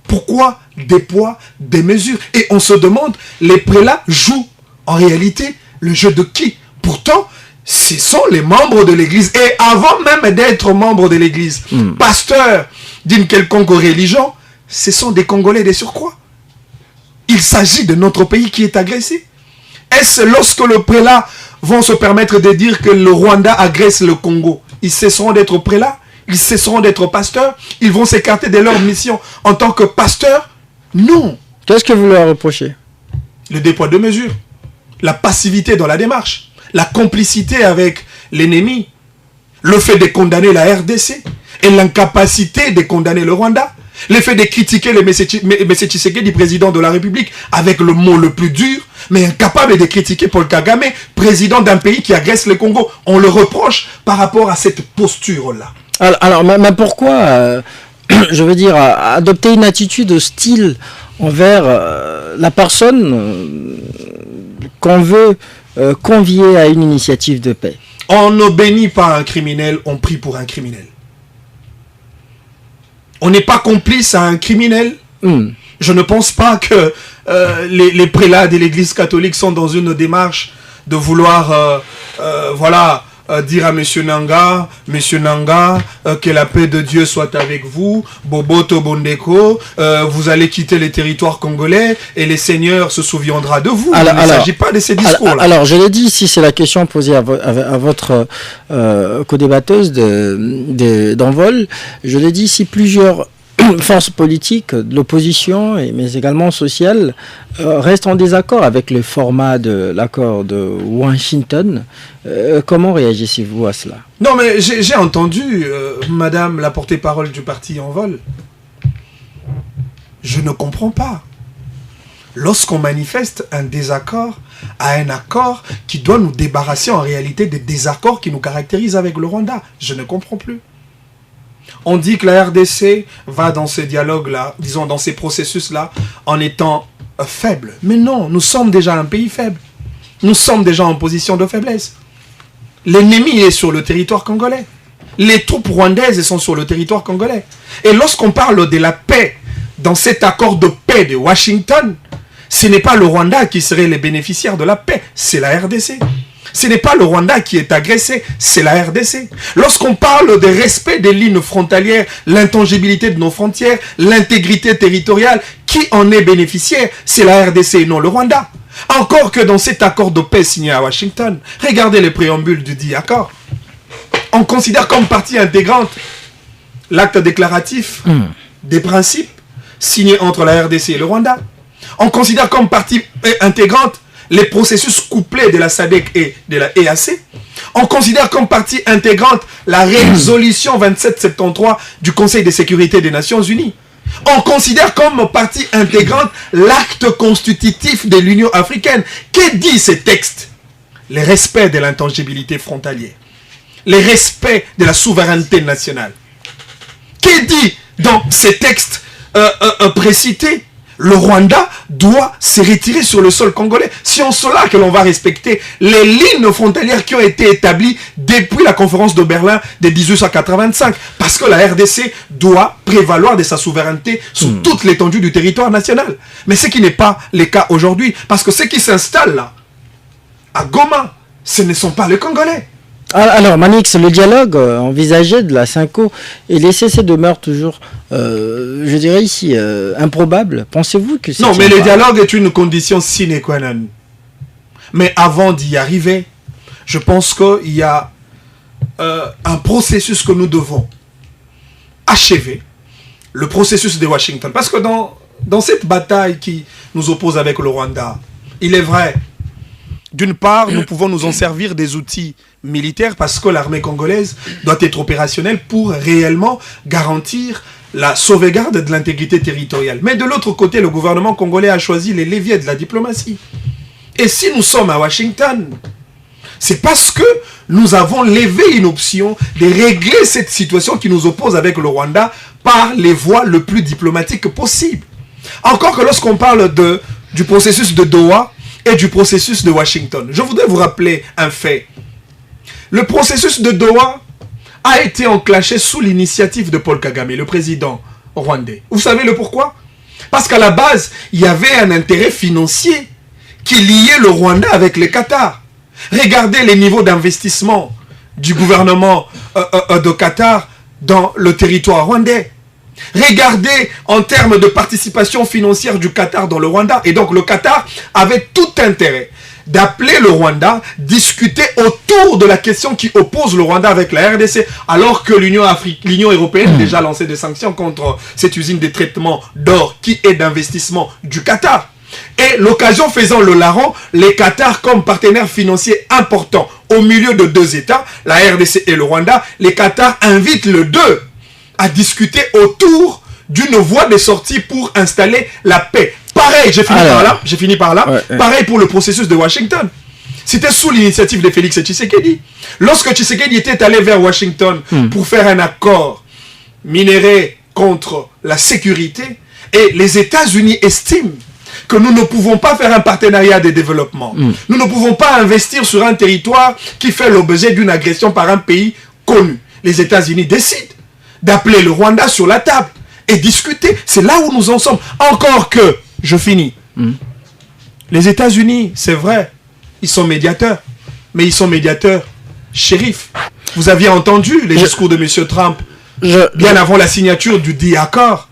Speaker 1: Pourquoi des poids, des mesures? Et on se demande, les prélats jouent en réalité le jeu de qui? Pourtant, ce sont les membres de l'Église. Et avant même d'être membres de l'Église, pasteurs d'une quelconque religion, ce sont des Congolais de surcroît. Il s'agit de notre pays qui est agressé. Est-ce lorsque le prélat vont se permettre de dire que le Rwanda agresse le Congo, ils cesseront d'être prélats? Ils cesseront d'être pasteurs? Ils vont s'écarter de leur mission en tant que pasteurs? Non.
Speaker 3: Qu'est-ce que vous leur reprochez?
Speaker 1: Le deux poids deux mesures. La passivité dans la démarche. La complicité avec l'ennemi. Le fait de condamner la RDC. Et l'incapacité de condamner le Rwanda. Le fait de critiquer le M. Tshisekedi, président de la République, avec le mot le plus dur, mais incapable de critiquer Paul Kagame, président d'un pays qui agresse le Congo. On le reproche par rapport à cette posture-là.
Speaker 3: Alors, mais pourquoi, je veux dire, adopter une attitude hostile envers la personne qu'on veut convier à une initiative de paix?
Speaker 1: On ne bénit pas un criminel, on prie pour un criminel. On n'est pas complice à un criminel. Je ne pense pas que les prélats de l'Église catholique sont dans une démarche de vouloir dire à Monsieur Nanga, que la paix de Dieu soit avec vous, Boboto Bondeko, vous allez quitter les territoires congolais et les seigneurs se souviendra de vous. Il ne s'agit pas de ces discours-là.
Speaker 3: Alors, je l'ai dit, si c'est la question posée à votre co-débatteuse d'Envol, je l'ai dit, si plusieurs forces politiques de l'opposition, mais également sociales, restent en désaccord avec le format de l'accord de Washington, comment réagissez-vous à cela?
Speaker 1: Non, mais j'ai entendu Madame la porte-parole du parti Envol. Je ne comprends pas. Lorsqu'on manifeste un désaccord à un accord qui doit nous débarrasser en réalité des désaccords qui nous caractérisent avec le Rwanda, je ne comprends plus. On dit que la RDC va dans ces dialogues-là, disons dans ces processus-là, en étant faible. Mais non, nous sommes déjà un pays faible. Nous sommes déjà en position de faiblesse. L'ennemi est sur le territoire congolais. Les troupes rwandaises sont sur le territoire congolais. Et lorsqu'on parle de la paix, dans cet accord de paix de Washington, ce n'est pas le Rwanda qui serait les bénéficiaires de la paix, c'est la RDC. Ce n'est pas le Rwanda qui est agressé, c'est la RDC. Lorsqu'on parle de respect des lignes frontalières, l'intangibilité de nos frontières, l'intégrité territoriale, qui en est bénéficiaire? C'est la RDC et non le Rwanda. Encore que dans cet accord de paix signé à Washington, regardez les préambules du dit accord. On considère comme partie intégrante l'acte déclaratif des principes signés entre la RDC et le Rwanda. On considère comme partie intégrante les processus couplés de la SADC et de la EAC. On considère comme partie intégrante la résolution 2773 du Conseil de sécurité des Nations Unies. On considère comme partie intégrante l'acte constitutif de l'Union africaine. Que dit ces textes? Le respect de l'intangibilité frontalière. Le respect de la souveraineté nationale. Que dit dans ces textes précités? Le Rwanda doit se retirer sur le sol congolais. C'est en cela que l'on va respecter les lignes frontalières qui ont été établies depuis la conférence de Berlin de 1885. Parce que la RDC doit prévaloir de sa souveraineté sur toute l'étendue du territoire national. Mais ce qui n'est pas le cas aujourd'hui. Parce que ceux qui s'installent là, à Goma, ce ne sont pas les Congolais.
Speaker 3: Alors, Manix, le dialogue envisagé de la Cinco et les CC demeure toujours, je dirais ici, improbable. Pensez-vous que c'est...
Speaker 1: Non, mais le dialogue est une condition sine qua non. Mais avant d'y arriver, je pense qu'il y a un processus que nous devons achever, le processus de Washington. Parce que dans cette bataille qui nous oppose avec le Rwanda, il est vrai, d'une part, nous pouvons nous en servir des outils militaires parce que l'armée congolaise doit être opérationnelle pour réellement garantir la sauvegarde de l'intégrité territoriale. Mais de l'autre côté, le gouvernement congolais a choisi les leviers de la diplomatie. Et si nous sommes à Washington, c'est parce que nous avons levé une option de régler cette situation qui nous oppose avec le Rwanda par les voies le plus diplomatiques possible. Encore que lorsqu'on parle du processus de Doha, et du processus de Washington. Je voudrais vous rappeler un fait. Le processus de Doha a été enclenché sous l'initiative de Paul Kagame, le président rwandais. Vous savez le pourquoi? Parce qu'à la base, il y avait un intérêt financier qui liait le Rwanda avec le Qatar. Regardez les niveaux d'investissement du gouvernement de Qatar dans le territoire rwandais. Regardez en termes de participation financière du Qatar dans le Rwanda. Et donc le Qatar avait tout intérêt d'appeler le Rwanda, discuter autour de la question qui oppose le Rwanda avec la RDC, alors que l'Union européenne a déjà lancé des sanctions contre cette usine de traitement d'or qui est d'investissement du Qatar. Et l'occasion faisant le larron, les Qatar comme partenaire financier important au milieu de deux États, la RDC et le Rwanda, les Qatar invitent les deux à discuter autour d'une voie de sortie pour installer la paix. Pareil, j'ai fini par là. Pareil pour le processus de Washington. C'était sous l'initiative de Félix Tshisekedi. Lorsque Tshisekedi était allé vers Washington pour faire un accord minéré contre la sécurité, et les États-Unis estiment que nous ne pouvons pas faire un partenariat de développement. Nous ne pouvons pas investir sur un territoire qui fait l'objet d'une agression par un pays connu. Les États-Unis décident d'appeler le Rwanda sur la table et discuter. C'est là où nous en sommes. Encore que, je finis. Les États-Unis, c'est vrai, ils sont médiateurs. Mais ils sont médiateurs Shérif, vous aviez entendu les discours de M. Trump bien avant la signature du dit accord.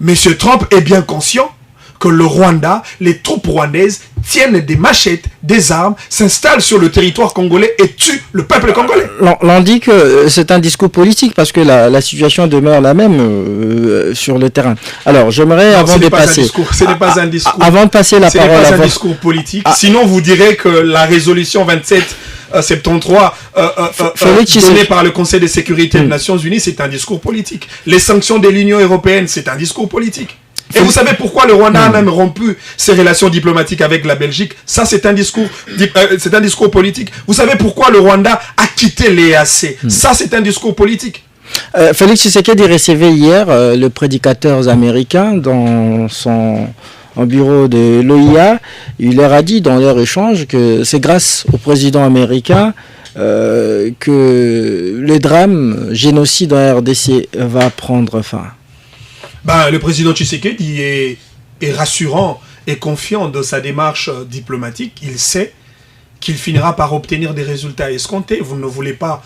Speaker 1: M. Trump est bien conscient que le Rwanda, les troupes rwandaises tiennent des machettes, des armes, s'installent sur le territoire congolais et tuent le peuple congolais.
Speaker 3: L'on dit que c'est un discours politique parce que la situation demeure la même sur le terrain. Alors, j'aimerais, avant de passer...
Speaker 1: Ce n'est pas un discours.
Speaker 3: Avant de passer la parole à
Speaker 1: un discours politique. Sinon, vous direz que la résolution 2773 donnée par le Conseil de sécurité des Nations Unies, c'est un discours politique. Les sanctions de l'Union européenne, c'est un discours politique. Et vous savez pourquoi le Rwanda a même rompu ses relations diplomatiques avec la Belgique? Ça, c'est un discours politique. Vous savez pourquoi le Rwanda a quitté l'EAC? Ça, c'est un discours politique.
Speaker 3: Félix Tshisekedi recevait hier le prédicateur américain dans son bureau de l'OIA. Il leur a dit dans leur échange que c'est grâce au président américain que le drame génocide en RDC va prendre fin.
Speaker 1: Le président Tshisekedi est rassurant et confiant de sa démarche diplomatique. Il sait qu'il finira par obtenir des résultats escomptés. Vous ne voulez pas,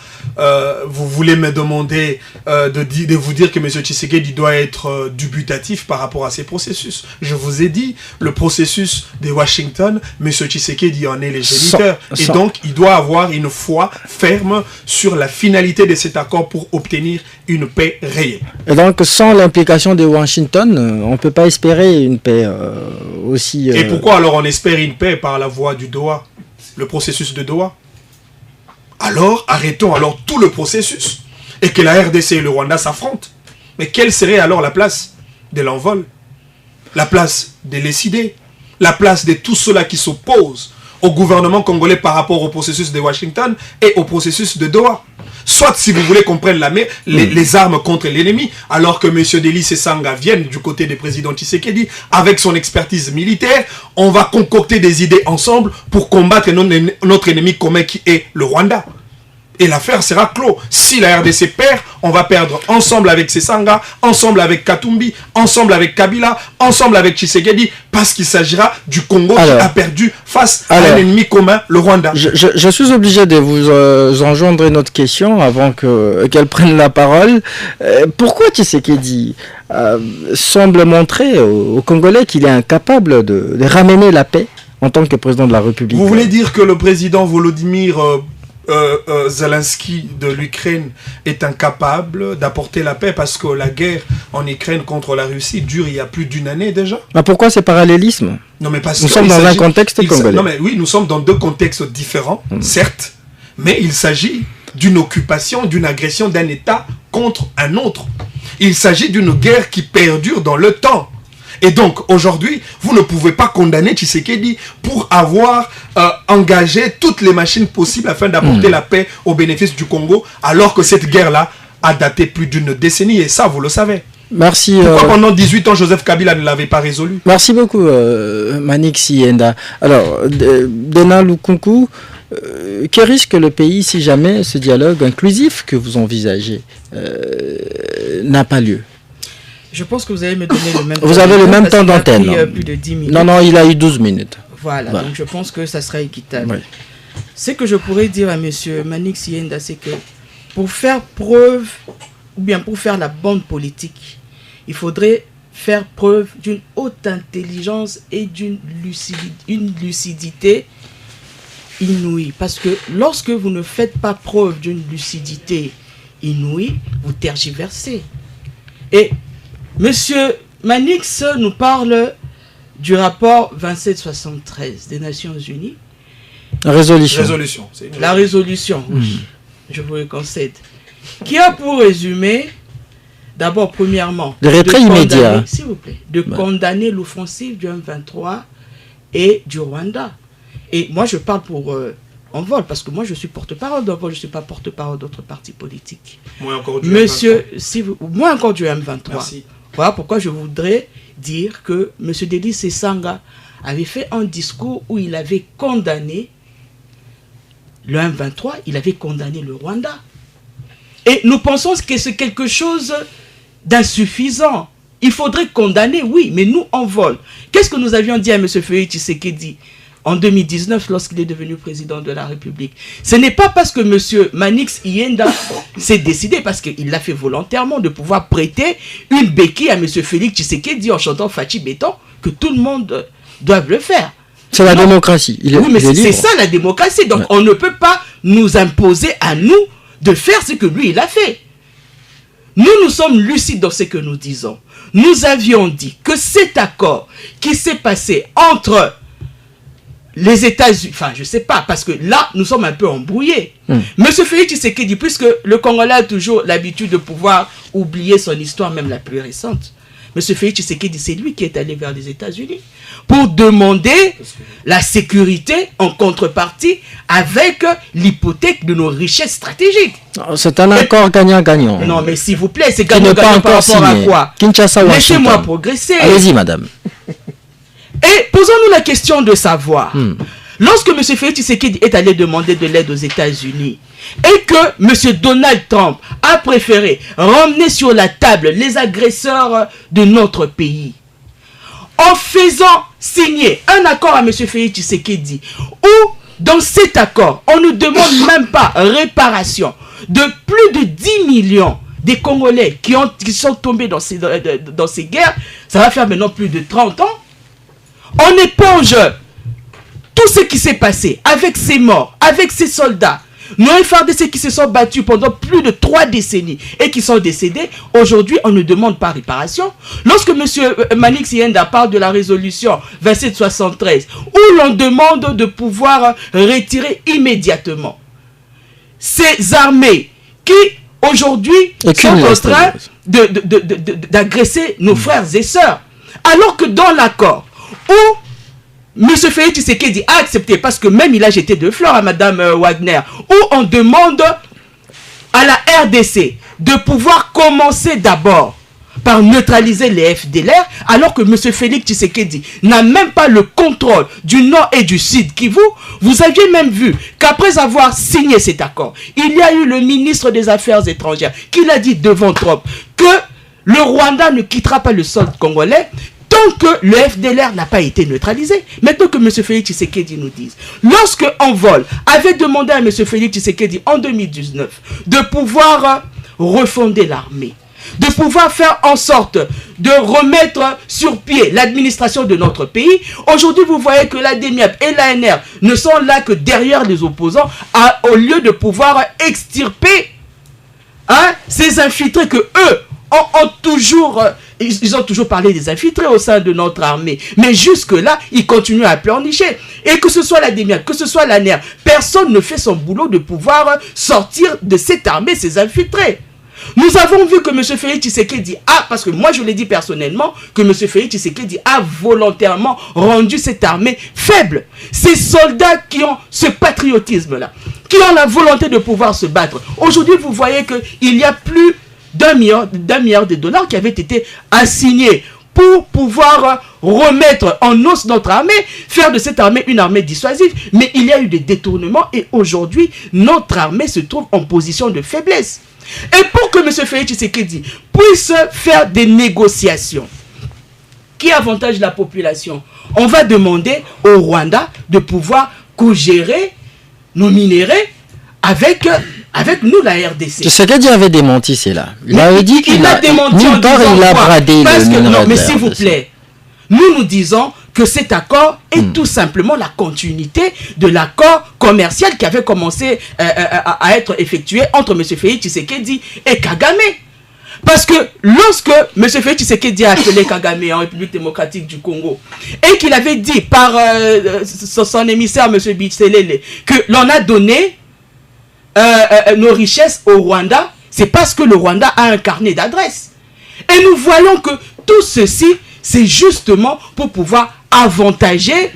Speaker 1: vous voulez me demander de vous dire que M. Tshisekedi doit être dubitatif par rapport à ces processus. Je vous ai dit, le processus de Washington, M. Tshisekedi en est les géniteurs. Et donc, il doit avoir une foi ferme sur la finalité de cet accord pour obtenir une paix réelle.
Speaker 3: Et donc, sans l'implication de Washington, on ne peut pas espérer une paix aussi...
Speaker 1: Et pourquoi alors on espère une paix par la voie du Doha? Le processus de Doha. Alors, arrêtons tout le processus et que la RDC et le Rwanda s'affrontent. Mais quelle serait alors la place de l'envol? La place des Lessidés? La place de tous ceux-là qui s'opposent au gouvernement congolais par rapport au processus de Washington et au processus de Doha? Soit, si vous voulez qu'on prenne les armes contre l'ennemi, alors que M. Delis Sesanga vienne du côté du président Tshisekedi, avec son expertise militaire, on va concocter des idées ensemble pour combattre notre ennemi commun qui est le Rwanda. Et l'affaire sera clos. Si la RDC perd, on va perdre ensemble avec Sesanga, ensemble avec Katumbi, ensemble avec Kabila, ensemble avec Tshisekedi, parce qu'il s'agira du Congo qui a perdu face à un ennemi commun, le Rwanda.
Speaker 3: Je suis obligé de vous enjoindre une autre question avant qu'elle prenne la parole. Pourquoi Tshisekedi semble montrer aux Congolais qu'il est incapable de ramener la paix en tant que président de la République?
Speaker 1: Vous voulez dire que le président Volodymyr Zelensky de l'Ukraine est incapable d'apporter la paix parce que la guerre en Ukraine contre la Russie dure il y a plus d'une année déjà?
Speaker 3: Pourquoi ce parallélisme?
Speaker 1: Non, mais parce
Speaker 3: nous sommes dans un contexte congolais.
Speaker 1: Non, mais oui, nous sommes dans deux contextes différents, certes, mais il s'agit d'une occupation, d'une agression d'un État contre un autre. Il s'agit d'une guerre qui perdure dans le temps. Et donc, aujourd'hui, vous ne pouvez pas condamner Tshisekedi pour avoir engagé toutes les machines possibles afin d'apporter la paix au bénéfice du Congo, alors que cette guerre-là a daté plus d'une décennie, et ça, vous le savez.
Speaker 3: Merci.
Speaker 1: Pourquoi pendant 18 ans, Joseph Kabila ne l'avait pas résolu?
Speaker 3: Merci beaucoup, Manik Sienda. Alors, Dena Lukunku, que risque le pays si jamais ce dialogue inclusif que vous envisagez n'a pas lieu?
Speaker 2: Je pense que vous allez me donner le même temps.
Speaker 3: Vous avez le même temps d'antenne.
Speaker 2: Plus de 10 minutes.
Speaker 3: Non, il a eu 12 minutes.
Speaker 2: Voilà, donc je pense que ça sera équitable.
Speaker 3: Oui.
Speaker 2: Ce que je pourrais dire à M. Manik Sienda, c'est que pour faire preuve, ou bien pour faire la bonne politique, il faudrait faire preuve d'une haute intelligence et d'une lucidité inouïe. Parce que lorsque vous ne faites pas preuve d'une lucidité inouïe, vous tergiversez. Et Monsieur Manix nous parle du rapport 2773 des Nations Unies.
Speaker 3: La résolution.
Speaker 2: La résolution, oui, je vous le concède. Qui a pour résumé, d'abord, premièrement,
Speaker 3: le retrait immédiat,
Speaker 2: s'il vous plaît, de condamner l'offensive du M23 et du Rwanda. Et moi, je parle pour Envol, parce que moi, je suis porte-parole d'Envol, je ne suis pas porte-parole d'autres partis politiques.
Speaker 1: Moi encore du
Speaker 2: Monsieur, moi encore du M23.
Speaker 1: Merci.
Speaker 2: Voilà pourquoi je voudrais dire que M. Delis Sesanga avait fait un discours où il avait condamné le M23, il avait condamné le Rwanda. Et nous pensons que c'est quelque chose d'insuffisant. Il faudrait condamner, oui, mais nous, Envol. Qu'est-ce que nous avions dit à M. Félix Tshisekedi? en 2019 lorsqu'il est devenu président de la République. Ce n'est pas parce que M. Manix Yenda s'est décidé, parce qu'il l'a fait volontairement, de pouvoir prêter une béquille à M. Félix Tshisekedi en chantant Fachi Béton, que tout le monde doit le faire.
Speaker 3: C'est la démocratie.
Speaker 2: Oui, mais c'est ça la démocratie. Donc on ne peut pas nous imposer à nous de faire ce que lui, il a fait. Nous sommes lucides dans ce que nous disons. Nous avions dit que cet accord qui s'est passé entre les États-Unis, enfin je sais pas, parce que là nous sommes un peu embrouillés. Monsieur Félix Tshisekedi, puisque le Congolais a toujours l'habitude de pouvoir oublier son histoire, même la plus récente, Monsieur Félix Tshisekedi, c'est lui qui est allé vers les États-Unis pour demander la sécurité en contrepartie avec l'hypothèque de nos richesses stratégiques.
Speaker 3: C'est un accord gagnant-gagnant.
Speaker 2: Non, mais s'il vous plaît, c'est gagnant-gagnant par rapport à quoi? Laissez-moi progresser.
Speaker 3: Allez-y, madame.
Speaker 2: Et posons-nous la question de savoir, lorsque M. Félix Tshisekedi est allé demander de l'aide aux États-Unis et que M. Donald Trump a préféré ramener sur la table les agresseurs de notre pays, en faisant signer un accord à M. Félix Tshisekedi, où dans cet accord, on ne demande même pas réparation de plus de 10 millions des Congolais qui sont tombés dans ces guerres, ça va faire maintenant plus de 30 ans. On éponge tout ce qui s'est passé avec ces morts, avec ces soldats, nos FARDC qui se sont battus pendant plus de 3 décennies et qui sont décédés. Aujourd'hui, on ne demande pas réparation. Lorsque M. Manix Yenda parle de la résolution 2773, où l'on demande de pouvoir retirer immédiatement ces armées qui, aujourd'hui, sont en train d'agresser nos frères et sœurs. Alors que dans l'accord, où M. Félix Tshisekedi a accepté, parce que même il a jeté de fleurs à Mme Wagner, où on demande à la RDC de pouvoir commencer d'abord par neutraliser les FDLR, alors que M. Félix Tshisekedi n'a même pas le contrôle du nord et du sud Kivu. Vous aviez même vu qu'après avoir signé cet accord, il y a eu le ministre des Affaires étrangères qui l'a dit devant Trump que le Rwanda ne quittera pas le sol congolais tant que le FDLR n'a pas été neutralisé. Maintenant que M. Félix Tshisekedi nous dise, lorsque Envol avait demandé à M. Félix Tshisekedi en 2019 de pouvoir refonder l'armée, de pouvoir faire en sorte de remettre sur pied l'administration de notre pays, aujourd'hui vous voyez que la DEMIAP et l'ANR ne sont là que derrière les opposants, au lieu de pouvoir extirper ces infiltrés que eux ont toujours... Ils ont toujours parlé des infiltrés au sein de notre armée. Mais jusque-là, ils continuent à pleurnicher. Et que ce soit la DEMIAP, que ce soit l'ANR, personne ne fait son boulot de pouvoir sortir de cette armée ces infiltrés. Nous avons vu que M. Félix Tshisekedi a, parce que moi je l'ai dit personnellement, que M. Félix Tshisekedi a volontairement rendu cette armée faible. Ces soldats qui ont ce patriotisme-là, qui ont la volonté de pouvoir se battre. Aujourd'hui, vous voyez qu'il y a plus d'un milliard de dollars qui avaient été assignés pour pouvoir remettre en os notre armée, faire de cette armée une armée dissuasive. Mais il y a eu des détournements et aujourd'hui, notre armée se trouve en position de faiblesse. Et pour que M. Félix Tshisekedi puisse faire des négociations qui avantagent la population, on va demander au Rwanda de pouvoir co-gérer nos minéraux avec nous, la RDC.
Speaker 3: Tshisekedi avait démenti cela. Il avait dit qu'il
Speaker 2: a démenti en disant
Speaker 3: il a bradé
Speaker 2: parce
Speaker 3: le
Speaker 2: que,
Speaker 3: minerai.
Speaker 2: non, mais s'il vous plaît, nous disons que cet accord est tout simplement la continuité de l'accord commercial qui avait commencé à être effectué entre M. Félix Tshisekedi et Kagame. Parce que lorsque M. Félix Tshisekedi a appelé Kagame en République démocratique du Congo et qu'il avait dit par son émissaire M. Bitselele que l'on a donné nos richesses au Rwanda, c'est parce que le Rwanda a un carnet d'adresses. Et nous voyons que tout ceci, c'est justement pour pouvoir avantager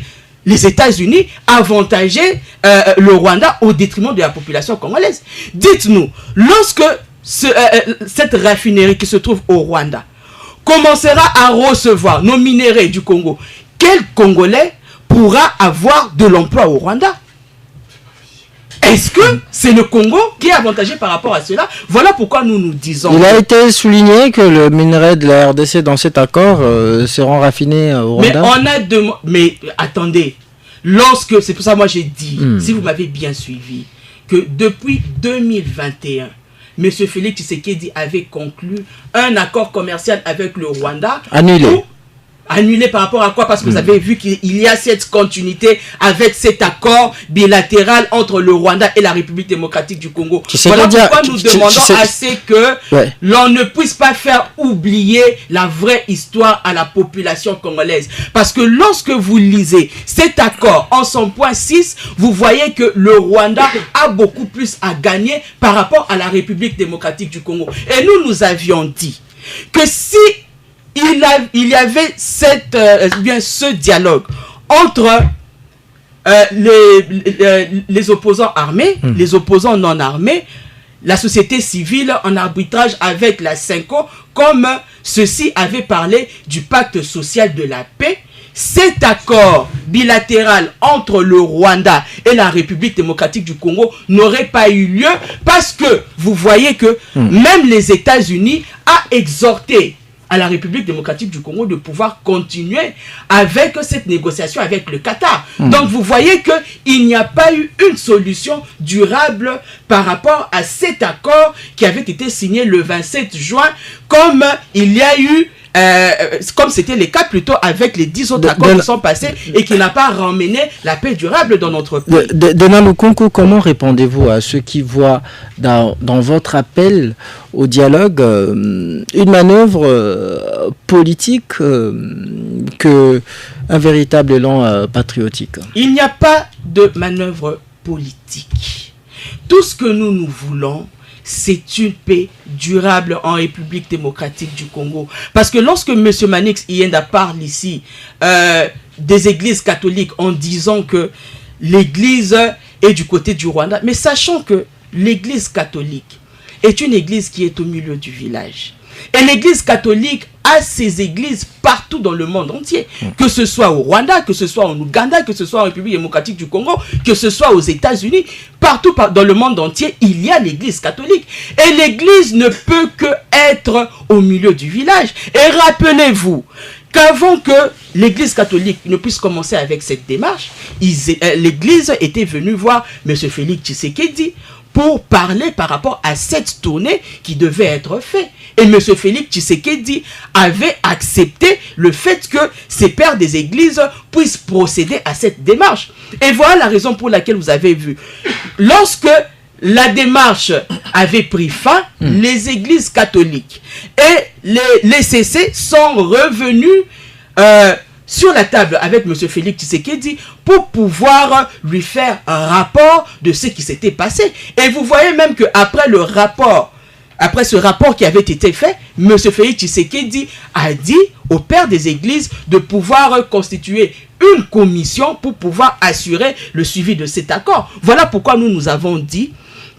Speaker 2: les États-Unis, avantager le Rwanda au détriment de la population congolaise. Dites-nous, lorsque cette raffinerie qui se trouve au Rwanda commencera à recevoir nos minéraux du Congo, quel Congolais pourra avoir de l'emploi au Rwanda? Est-ce que c'est le Congo qui est avantagé par rapport à cela? Voilà pourquoi nous nous disons...
Speaker 3: Il a été souligné que le minerai de la RDC dans cet accord seront raffinés au Rwanda.
Speaker 2: Mais attendez, c'est pour ça moi j'ai dit, si vous m'avez bien suivi, que depuis 2021, M. Félix Tshisekedi avait conclu un accord commercial avec le Rwanda. Annulé par rapport à quoi? Parce que vous avez vu qu'il y a cette continuité avec cet accord bilatéral entre le Rwanda et la République démocratique du Congo. Voilà pourquoi nous demandons assez que l'on ne puisse pas faire oublier la vraie histoire à la population congolaise. Parce que lorsque vous lisez cet accord en son point 6, vous voyez que le Rwanda a beaucoup plus à gagner par rapport à la République démocratique du Congo. Et nous avions dit que si il y avait ce dialogue entre les opposants armés, les opposants non armés, la société civile en arbitrage avec la CENCO, comme ceux-ci avaient parlé du pacte social de la paix. Cet accord bilatéral entre le Rwanda et la République démocratique du Congo n'aurait pas eu lieu parce que vous voyez que même les États-Unis a exhorté à la République démocratique du Congo de pouvoir continuer avec cette négociation avec le Qatar. Donc vous voyez qu'il n'y a pas eu une solution durable par rapport à cet accord qui avait été signé le 27 juin, comme il y a eu comme c'était le cas plutôt avec les 10 autres accords qui sont passés et qui n'a pas ramené la paix durable dans notre pays.
Speaker 3: Dena Lukunku, comment répondez-vous à ceux qui voient dans votre appel au dialogue une manœuvre politique que un véritable élan patriotique?
Speaker 2: Il n'y a pas de manœuvre politique. Tout ce que nous voulons, c'est une paix durable en République démocratique du Congo. Parce que lorsque M. Manix Iyenda parle ici des églises catholiques en disant que l'église est du côté du Rwanda, mais sachant que l'église catholique est une église qui est au milieu du village. Et l'église catholique a ses églises partout dans le monde entier. Que ce soit au Rwanda, que ce soit en Ouganda, que ce soit en République démocratique du Congo, que ce soit aux États-Unis, partout dans le monde entier, il y a l'église catholique. Et l'église ne peut que être au milieu du village. Et rappelez-vous qu'avant que l'église catholique ne puisse commencer avec cette démarche, l'église était venue voir M. Félix Tshisekedi pour parler par rapport à cette tournée qui devait être faite. Et M. Félix Tshisekedi avait accepté le fait que ces pères des églises puissent procéder à cette démarche. Et voilà la raison pour laquelle vous avez vu. Lorsque la démarche avait pris fin, les églises catholiques et les CC sont revenus sur la table avec M. Félix Tshisekedi pour pouvoir lui faire un rapport de ce qui s'était passé. Et vous voyez même qu'après après ce rapport qui avait été fait, M. Félix Tshisekedi a dit au père des églises de pouvoir constituer une commission pour pouvoir assurer le suivi de cet accord. Voilà pourquoi nous avons dit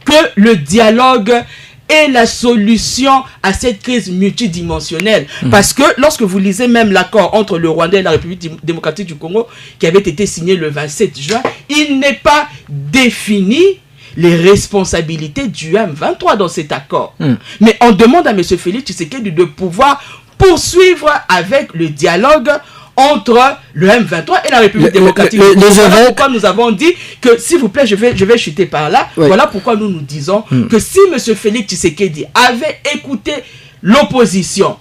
Speaker 2: que le dialogue est la solution à cette crise multidimensionnelle. Parce que lorsque vous lisez même l'accord entre le Rwanda et la République démocratique du Congo qui avait été signé le 27 juin, il n'est pas défini les responsabilités du M23 dans cet accord. Mais on demande à M. Félix Tshisekedi de pouvoir poursuivre avec le dialogue entre le M23 et la République démocratique. Voilà pourquoi nous avons dit que, s'il vous plaît, je vais chuter par là. Oui. Voilà pourquoi nous disons que si M. Félix Tshisekedi avait écouté l'opposition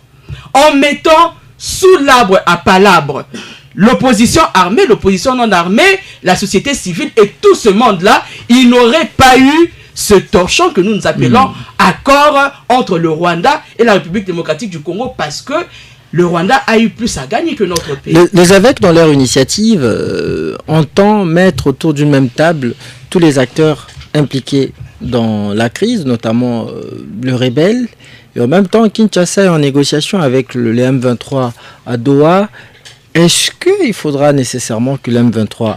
Speaker 2: en mettant sous l'arbre à palabre l'opposition armée, l'opposition non armée, la société civile et tout ce monde-là, il n'aurait pas eu ce torchon que nous appelons accord entre le Rwanda et la République démocratique du Congo, parce que le Rwanda a eu plus à gagner que notre pays.
Speaker 3: Les évêques, dans leur initiative, entendent mettre autour d'une même table tous les acteurs impliqués dans la crise, notamment le rebelle, et en même temps Kinshasa est en négociation avec le M23 à Doha. Est-ce qu'il faudra nécessairement que le M23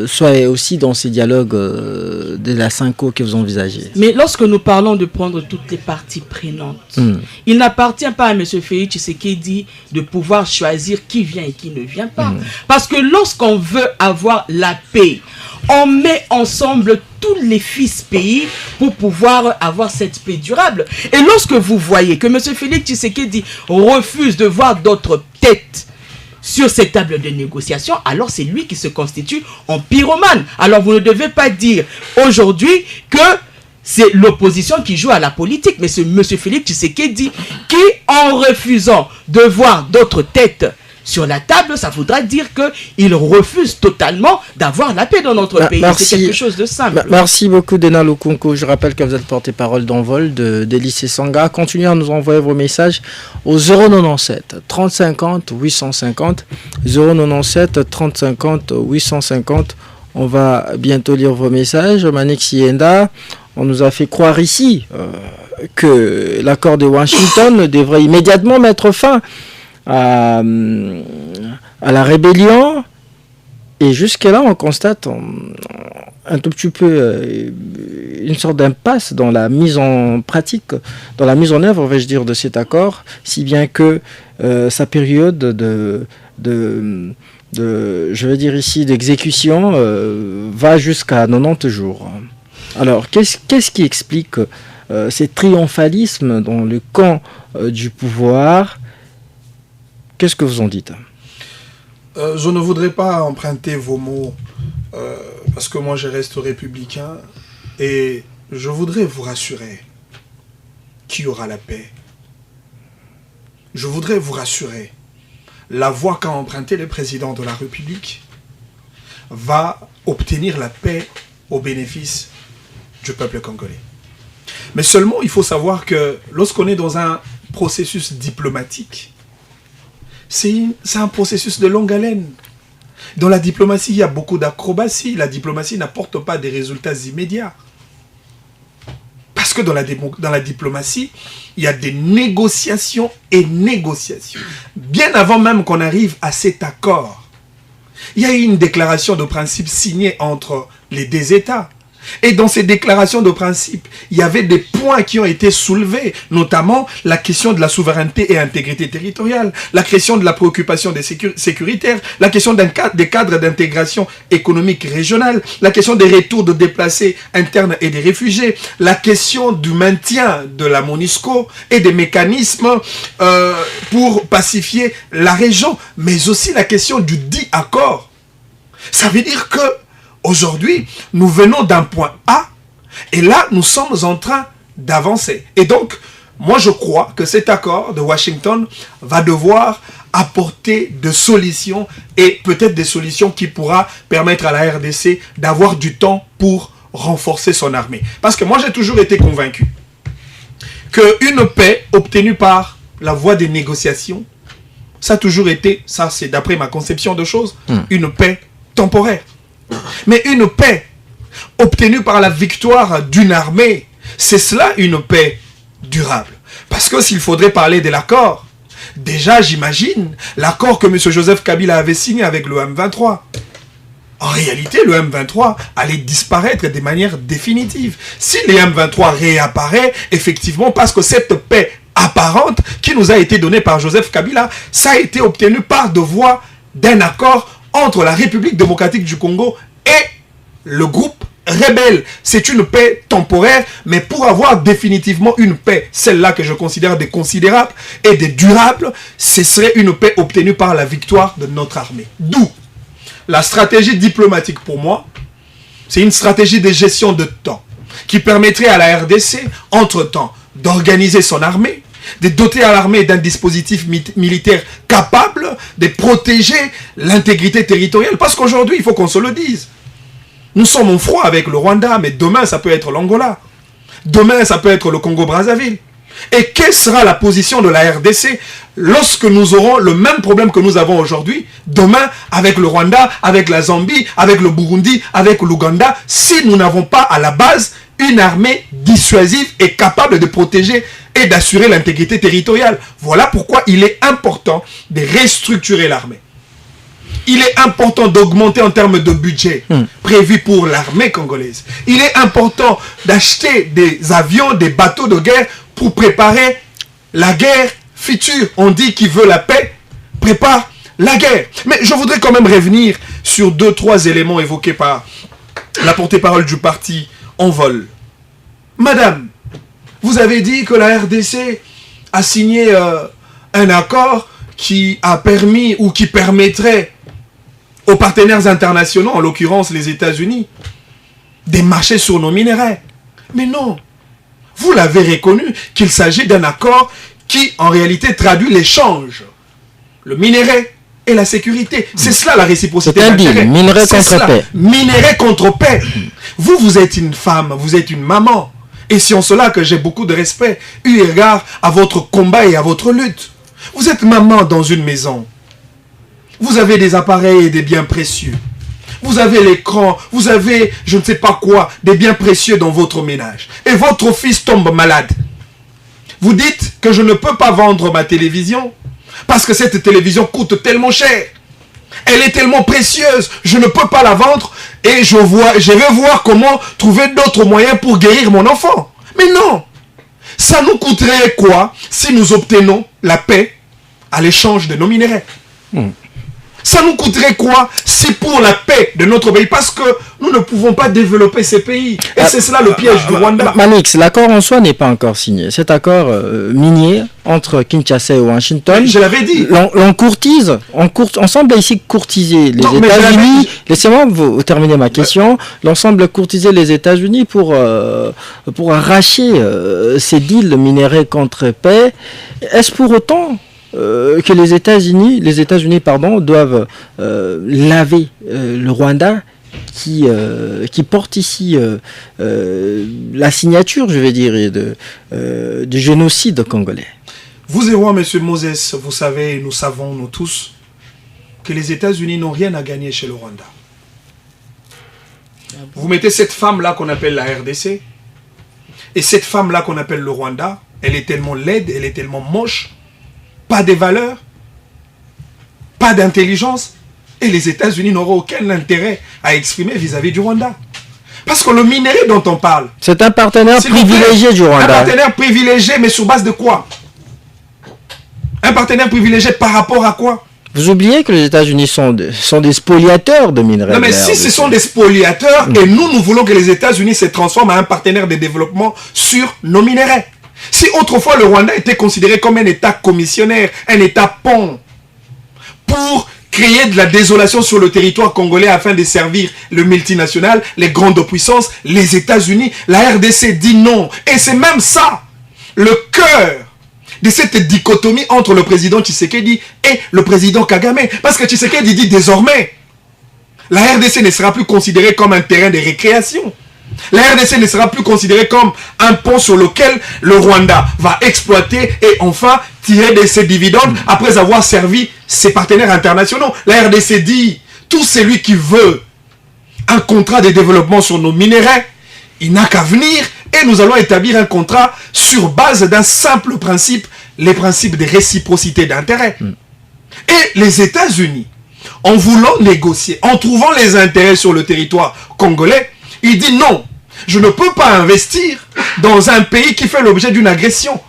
Speaker 3: soit aussi dans ces dialogues de la CENCO que vous envisagez?
Speaker 2: Mais lorsque nous parlons de prendre toutes les parties prenantes, il n'appartient pas à M. Félix Tshisekedi de pouvoir choisir qui vient et qui ne vient pas. Parce que lorsqu'on veut avoir la paix, on met ensemble tous les fils pays pour pouvoir avoir cette paix durable. Et lorsque vous voyez que M. Félix Tshisekedi refuse de voir d'autres têtes sur cette table de négociation, alors c'est lui qui se constitue en pyromane. Alors vous ne devez pas dire aujourd'hui que c'est l'opposition qui joue à la politique, mais c'est M. Félix Tshisekedi qui, en refusant de voir d'autres têtes sur la table, ça voudra dire qu'il refuse totalement d'avoir la paix dans notre pays. C'est quelque chose de simple.
Speaker 3: Merci beaucoup, Dena Lukunku. Je rappelle que vous êtes porte-parole d'Envol de lycée Sangha. Continuez à nous envoyer vos messages au 097 30 50 850. 097 30 50 850. On va bientôt lire vos messages. Manik Sienda, on nous a fait croire ici que l'accord de Washington devrait immédiatement mettre fin à la rébellion, et jusque-là on constate un tout petit peu une sorte d'impasse dans la mise en pratique, dans la mise en œuvre, vais-je dire, de cet accord, si bien que sa période je veux dire ici d'exécution va jusqu'à 90 jours. Alors qu'est-ce qui explique ce triomphalisme dans le camp du pouvoir? Qu'est-ce que vous en dites?
Speaker 1: Je ne voudrais pas emprunter vos mots parce que moi je reste républicain et je voudrais vous rassurer qu'il y aura la paix. Je voudrais vous rassurer. La voie qu'a empruntée le président de la République va obtenir la paix au bénéfice du peuple congolais. Mais seulement il faut savoir que lorsqu'on est dans un processus diplomatique, c'est un processus de longue haleine. Dans la diplomatie, il y a beaucoup d'acrobatie. La diplomatie n'apporte pas des résultats immédiats. Parce que dans la diplomatie, il y a des négociations et négociations. Bien avant même qu'on arrive à cet accord, il y a eu une déclaration de principe signée entre les deux États. Et dans ces déclarations de principe, il y avait des points qui ont été soulevés, notamment la question de la souveraineté et intégrité territoriale, la question de la préoccupation des sécuritaires, la question des cadres d'intégration économique régionale, la question des retours de déplacés internes et des réfugiés, la question du maintien de la MONUSCO et des mécanismes pour pacifier la région, mais aussi la question du dit accord. Ça veut dire que aujourd'hui, nous venons d'un point A et là, nous sommes en train d'avancer. Et donc, moi, je crois que cet accord de Washington va devoir apporter des solutions et peut-être des solutions qui pourra permettre à la RDC d'avoir du temps pour renforcer son armée. Parce que moi, j'ai toujours été convaincu qu'une paix obtenue par la voie des négociations, ça a toujours été, ça c'est d'après ma conception de choses, une paix temporaire. Mais une paix obtenue par la victoire d'une armée, c'est cela une paix durable. Parce que s'il faudrait parler de l'accord, déjà j'imagine l'accord que M. Joseph Kabila avait signé avec le M23. En réalité, le M23 allait disparaître de manière définitive. Si le M23 réapparaît, effectivement, parce que cette paix apparente qui nous a été donnée par Joseph Kabila, ça a été obtenu par de voie d'un accord entre la République démocratique du Congo et le groupe rebelle. C'est une paix temporaire, mais pour avoir définitivement une paix, celle-là que je considère des considérables et des durables, ce serait une paix obtenue par la victoire de notre armée. D'où la stratégie diplomatique pour moi, c'est une stratégie de gestion de temps qui permettrait à la RDC, entre-temps, d'organiser son armée, de doter à l'armée d'un dispositif militaire capable de protéger l'intégrité territoriale. Parce qu'aujourd'hui, il faut qu'on se le dise. Nous sommes en froid avec le Rwanda, mais demain, ça peut être l'Angola. Demain, ça peut être le Congo-Brazzaville. Et quelle sera la position de la RDC lorsque nous aurons le même problème que nous avons aujourd'hui, demain, avec le Rwanda, avec la Zambie, avec le Burundi, avec l'Ouganda, si nous n'avons pas à la base une armée dissuasive et capable de protéger et d'assurer l'intégrité territoriale. Voilà pourquoi il est important de restructurer l'armée. Il est important d'augmenter en termes de budget prévu pour l'armée congolaise. Il est important d'acheter des avions, des bateaux de guerre pour préparer la guerre future. On dit qu'il veut la paix, prépare la guerre. Mais je voudrais quand même revenir sur 2-3 éléments évoqués par la porte-parole du parti Envol. Madame, vous avez dit que la RDC a signé un accord qui a permis ou qui permettrait aux partenaires internationaux, en l'occurrence les États-Unis, de marcher sur nos minéraux. Mais non, vous l'avez reconnu qu'il s'agit d'un accord qui en réalité traduit l'échange, le minerai et la sécurité. C'est cela la réciprocité d'intérêt.
Speaker 3: Minerai contre paix.
Speaker 1: Minerai contre paix. Vous êtes une femme, vous êtes une maman. Et c'est en cela que j'ai beaucoup de respect, eu égard à votre combat et à votre lutte. Vous êtes maman dans une maison. Vous avez des appareils et des biens précieux. Vous avez l'écran, vous avez je ne sais pas quoi, des biens précieux dans votre ménage. Et votre fils tombe malade. Vous dites que je ne peux pas vendre ma télévision parce que cette télévision coûte tellement cher. Elle est tellement précieuse, je ne peux pas la vendre et je vais voir comment trouver d'autres moyens pour guérir mon enfant. Mais non, ça nous coûterait quoi si nous obtenons la paix à l'échange de nos minéraux? Ça nous coûterait quoi si pour la paix de notre pays, parce que nous ne pouvons pas développer ces pays. Et c'est cela le piège du Rwanda.
Speaker 3: Manix, l'accord en soi n'est pas encore signé. Cet accord minier entre Kinshasa et Washington,
Speaker 1: je l'avais dit.
Speaker 3: On courtise, on semble ici courtiser les États-Unis. Laissez-moi vous terminer ma question. L'on semble courtiser les États-Unis pour arracher ces deals minéraux contre paix. Est-ce pour autant que les États-Unis doivent laver le Rwanda qui porte ici la signature, je vais dire, du génocide congolais.
Speaker 1: Vous et moi, monsieur Moses, vous savez, nous savons, nous tous, que les États-Unis n'ont rien à gagner chez le Rwanda. Vous mettez cette femme-là qu'on appelle la RDC, et cette femme-là qu'on appelle le Rwanda, elle est tellement laide, elle est tellement moche, pas de valeurs, pas d'intelligence, et les États-Unis n'auront aucun intérêt à exprimer vis-à-vis du Rwanda. Parce que le minerai dont on parle...
Speaker 3: C'est un partenaire privilégié du Rwanda.
Speaker 1: Un partenaire privilégié, mais sur base de quoi? Un partenaire privilégié par rapport à quoi?
Speaker 3: Vous oubliez que les États-Unis sont des spoliateurs de minerais.
Speaker 1: Non, mais si ce sont des spoliateurs, et nous voulons que les États-Unis se transforment en un partenaire de développement sur nos minéraux. Si autrefois le Rwanda était considéré comme un État commissionnaire, un État pont, pour créer de la désolation sur le territoire congolais afin de servir le multinational, les grandes puissances, les États-Unis, la RDC dit non. Et c'est même ça, le cœur de cette dichotomie entre le président Tshisekedi et le président Kagame. Parce que Tshisekedi dit désormais, la RDC ne sera plus considérée comme un terrain de récréation. La RDC ne sera plus considérée comme un pont sur lequel le Rwanda va exploiter et enfin tirer de ses dividendes après avoir servi ses partenaires internationaux. La RDC dit, tout celui qui veut un contrat de développement sur nos minéraux, il n'a qu'à venir et nous allons établir un contrat sur base d'un simple principe, les principes de réciprocité d'intérêt. Et les États-Unis, en voulant négocier, en trouvant les intérêts sur le territoire congolais, il dit non, je ne peux pas investir dans un pays qui fait l'objet d'une agression.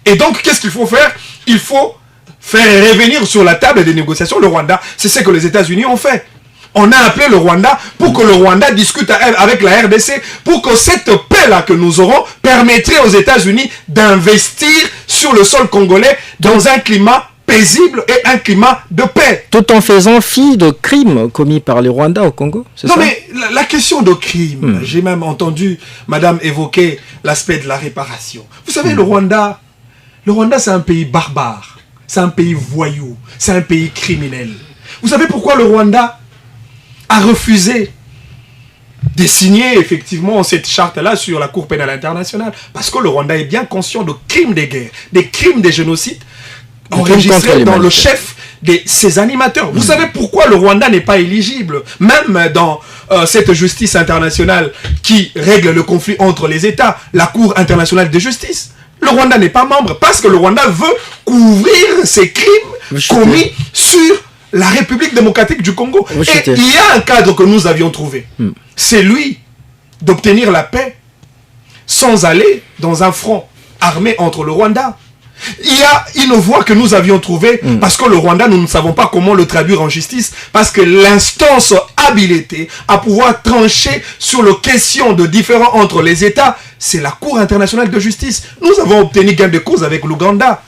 Speaker 1: Et donc, qu'est-ce qu'il faut faire? Il faut faire revenir sur la table des négociations le Rwanda. C'est ce que les États-Unis ont fait. On a appelé le Rwanda pour que le Rwanda discute avec la RDC pour que cette paix-là que nous aurons permettrait aux États-Unis d'investir sur le sol congolais dans un climat paisible et un climat de paix.
Speaker 3: Tout en faisant fi de crimes commis par les Rwandais au Congo, c'est ça?
Speaker 1: Non, mais la question de crime, j'ai même entendu madame évoquer l'aspect de la réparation. Vous savez, le Rwanda c'est un pays barbare, c'est un pays voyou, c'est un pays criminel. Vous savez pourquoi le Rwanda a refusé de signer effectivement cette charte-là sur la Cour pénale internationale? Parce que le Rwanda est bien conscient de crimes de guerre, des crimes de génocide enregistrés dans le chef de ses animateurs. Vous savez pourquoi le Rwanda n'est pas éligible, même dans cette justice internationale qui règle le conflit entre les États, la Cour internationale de justice? Le Rwanda n'est pas membre parce que le Rwanda veut couvrir ses crimes commis sur la République démocratique du Congo. Et il y a un cadre que nous avions trouvé. C'est lui d'obtenir la paix sans aller dans un front armé entre le Rwanda. Il y a une voie que nous avions trouvée parce que le Rwanda, nous ne savons pas comment le traduire en justice parce que l'instance habilitée à pouvoir trancher sur les questions de différends entre les États, c'est la Cour internationale de justice. Nous avons obtenu gain de cause avec l'Ouganda.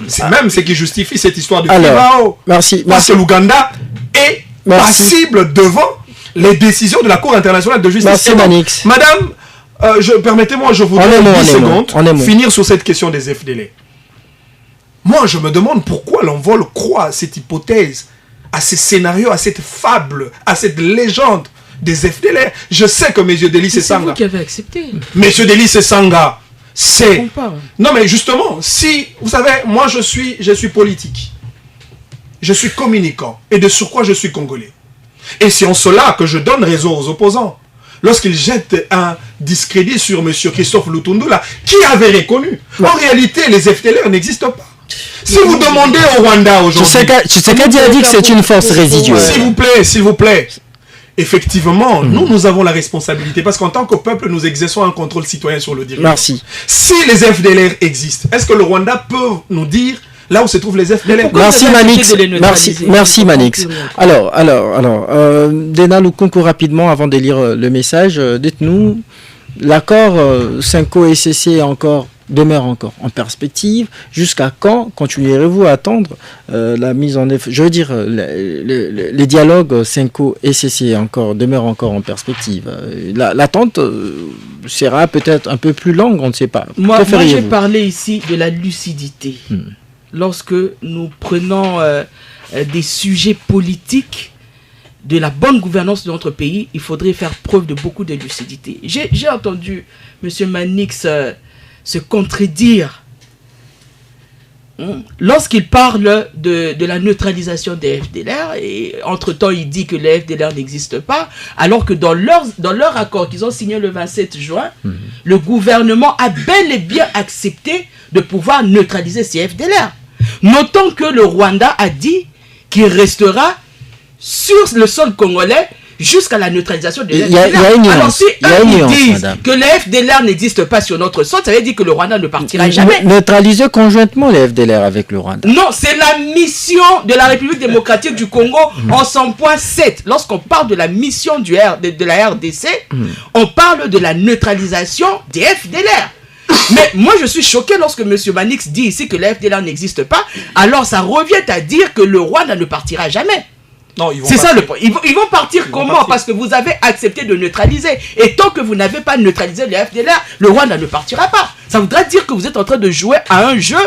Speaker 1: C'est même ce qui justifie cette histoire de
Speaker 3: Fibao. Merci.
Speaker 1: Parce que l'Ouganda est passible devant les décisions de la Cour internationale de justice.
Speaker 3: Merci, Manix.
Speaker 1: Madame, permettez-moi, je voudrais 10 secondes finir sur cette question des FDLR. Moi, je me demande pourquoi l'envol croit à cette hypothèse, à ces scénarios, à cette fable, à cette légende des FDLR. Je sais que M. Delis Sanga...
Speaker 2: C'est vous qui avez accepté.
Speaker 1: M. Delis Sanga, c'est... Non, mais justement, si... Vous savez, moi, je suis politique. Je suis communicant. Et de surcroît, je suis congolais. Et c'est en cela que je donne raison aux opposants. Lorsqu'ils jettent un discrédit sur M. Christophe Lutundula, qui avait reconnu. En réalité, les FDLR n'existent pas. Si vous demandez au Rwanda aujourd'hui...
Speaker 3: Tshisekedi a dit que c'est une force résiduelle.
Speaker 1: S'il vous plaît. Effectivement, nous avons la responsabilité. Parce qu'en tant que peuple, nous exerçons un contrôle citoyen sur le dirigeant.
Speaker 3: Merci.
Speaker 1: Si les FDLR existent, est-ce que le Rwanda peut nous dire là où se trouvent les FDLR?
Speaker 3: Merci Manix. Merci Manix. Alors, Dena Lukunku, rapidement, avant de lire le message, dites-nous, l'accord Cinco-ECC demeure encore en perspective. Jusqu'à quand continuerez-vous à attendre la mise en œuvre? Je veux dire, les dialogues Cinco-ECC demeurent encore en perspective. L'attente sera peut-être un peu plus longue, on ne sait pas.
Speaker 2: Moi j'ai parlé ici de la lucidité. Lorsque nous prenons des sujets politiques, de la bonne gouvernance de notre pays, il faudrait faire preuve de beaucoup de lucidité. J'ai entendu M. Manix se contredire lorsqu'il parle de la neutralisation des FDLR, et entre-temps il dit que les FDLR n'existent pas, alors que dans leur accord qu'ils ont signé le 27 juin, le gouvernement a bel et bien accepté de pouvoir neutraliser ces FDLR. Notons que le Rwanda a dit qu'il restera sur le sol congolais jusqu'à la neutralisation de FDLR. Alors si ils disent que les FDLR n'existent pas sur notre sol, ça veut dire que le Rwanda ne partira jamais.
Speaker 3: Neutraliser conjointement les FDLR avec le Rwanda.
Speaker 2: Non, c'est la mission de la République démocratique du Congo en 100.7. Lorsqu'on parle de la mission de la RDC, on parle de la neutralisation des FDLR. Mais moi je suis choqué lorsque M. Manix dit ici que les FDLR n'existent pas, alors ça revient à dire que le Rwanda ne partira jamais. C'est ça le point. Ils vont partir comment? Parce que vous avez accepté de neutraliser. Et tant que vous n'avez pas neutralisé les FDLR, le Rwanda ne partira pas. Ça voudrait dire que vous êtes en train de jouer à un jeu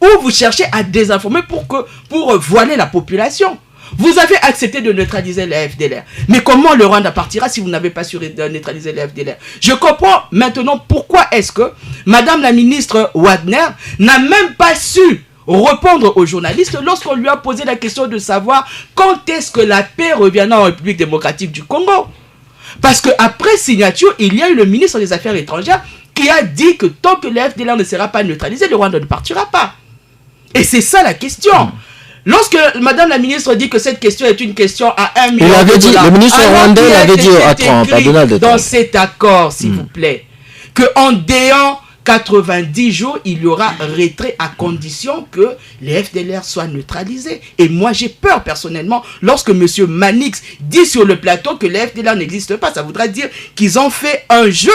Speaker 2: où vous cherchez à désinformer pour voiler la population. Vous avez accepté de neutraliser les FDLR. Mais comment le Rwanda partira si vous n'avez pas su neutraliser les FDLR? Je comprends maintenant pourquoi est-ce que Madame la ministre Wagner n'a même pas su répondre aux journalistes lorsqu'on lui a posé la question de savoir quand est-ce que la paix reviendra en République démocratique du Congo. Parce qu'après signature, il y a eu le ministre des Affaires étrangères qui a dit que tant que le FDLR ne sera pas neutralisé, le Rwanda ne partira pas. Et c'est ça la question. Lorsque Madame la ministre dit que cette question est une question à 1 million de dollars,
Speaker 3: le ministre rwandais l'avait dit à Trump, à Donald Trump.
Speaker 2: Dans cet accord, s'il vous plaît, qu'en déant 90 jours, il y aura retrait à condition que les FDLR soient neutralisés. Et moi, j'ai peur personnellement, lorsque M. Manix dit sur le plateau que les FDLR n'existent pas, ça voudrait dire qu'ils ont fait un jeu.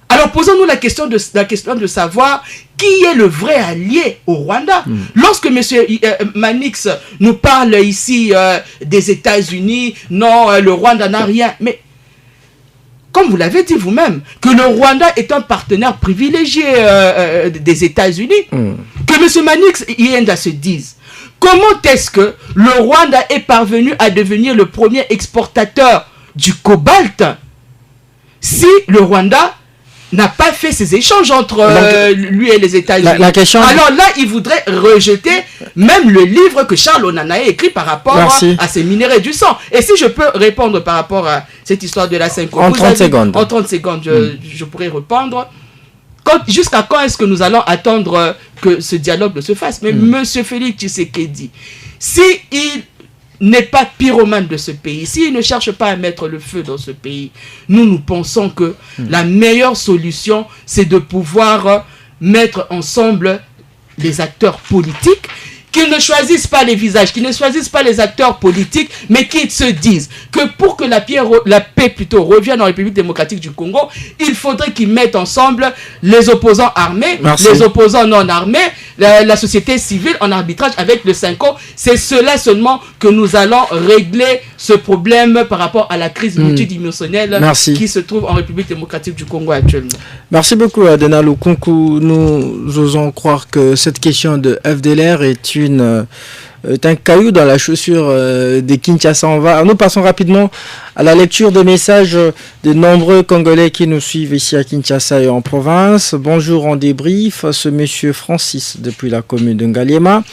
Speaker 2: Alors, posons-nous la question de savoir qui est le vrai allié au Rwanda. Lorsque M. Manix nous parle ici des États-Unis, non, le Rwanda n'a rien, mais comme vous l'avez dit vous-même, que le Rwanda est un partenaire privilégié des États-Unis, que M. Manix Yenda se dise, comment est-ce que le Rwanda est parvenu à devenir le premier exportateur du cobalt si le Rwanda n'a pas fait ces échanges entre lui et les États-Unis? Alors là, il voudrait rejeter même le livre que Charles Onana a écrit par rapport à ces minéraux du sang. Et si je peux répondre par rapport à cette histoire de la 5
Speaker 3: en 30 secondes.
Speaker 2: En 30 secondes, je pourrais répondre. Jusqu'à quand est-ce que nous allons attendre que ce dialogue se fasse? Mais M. Félix Tshisekedi, s'il n'est pas pyromane de ce pays, s'il ne cherche pas à mettre le feu dans ce pays, nous pensons que la meilleure solution, c'est de pouvoir mettre ensemble les acteurs politiques, qu'ils ne choisissent pas les visages, qu'ils ne choisissent pas les acteurs politiques, mais qu'ils se disent que pour que la paix paix plutôt revienne en République démocratique du Congo, il faudrait qu'ils mettent ensemble les opposants armés, les opposants non armés, la société civile en arbitrage avec le Cinco. C'est cela seulement que nous allons régler ce problème par rapport à la crise multidimensionnelle qui se trouve en République démocratique du Congo actuellement.
Speaker 3: Merci beaucoup Adena Lukunku. Nous osons croire que cette question de FDLR est un caillou dans la chaussure de Kinshasa. Nous passons rapidement à la lecture des messages de nombreux Congolais qui nous suivent ici à Kinshasa et en province. Bonjour en débrief, ce monsieur Francis depuis la commune de Ngaliema.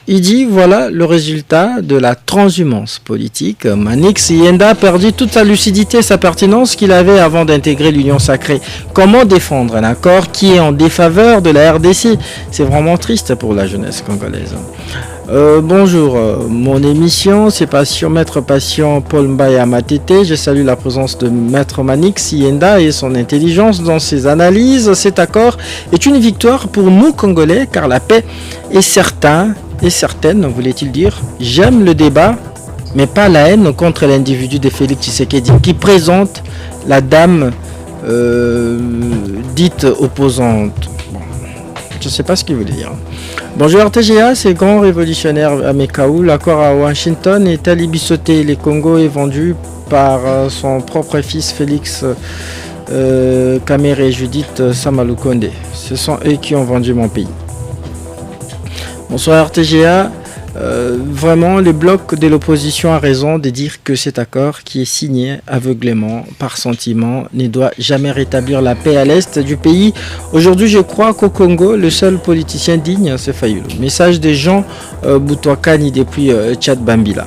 Speaker 3: Il dit, voilà le résultat de la transhumance politique. Manix Yenda a perdu toute sa lucidité et sa pertinence qu'il avait avant d'intégrer l'Union sacrée. Comment défendre un accord qui est en défaveur de la RDC? C'est vraiment triste pour la jeunesse congolaise. Bonjour, mon émission, c'est Maître Patient Paul Mbaya Matete. Je salue la présence de Maître Manix Yenda et son intelligence dans ses analyses. Cet accord est une victoire pour nous Congolais car la paix est certaine, voulait-il dire. J'aime le débat, mais pas la haine contre l'individu de Félix Tshisekedi qui présente la dame dite opposante. Bon, je ne sais pas ce qu'il voulait dire. Bonjour RTGA, c'est grand révolutionnaire à Mekaou. L'accord à Washington est alibisoté. Les Congo est vendu par son propre fils Félix Kamere et Judith Samalukonde. Ce sont eux qui ont vendu mon pays. Bonsoir RTGA. Vraiment, le bloc de l'opposition a raison de dire que cet accord qui est signé aveuglément, par sentiment, ne doit jamais rétablir la paix à l'est du pays. Aujourd'hui, je crois qu'au Congo, le seul politicien digne, c'est Fayulu. Message de Jean Boutouakani depuis Tchad Bambila.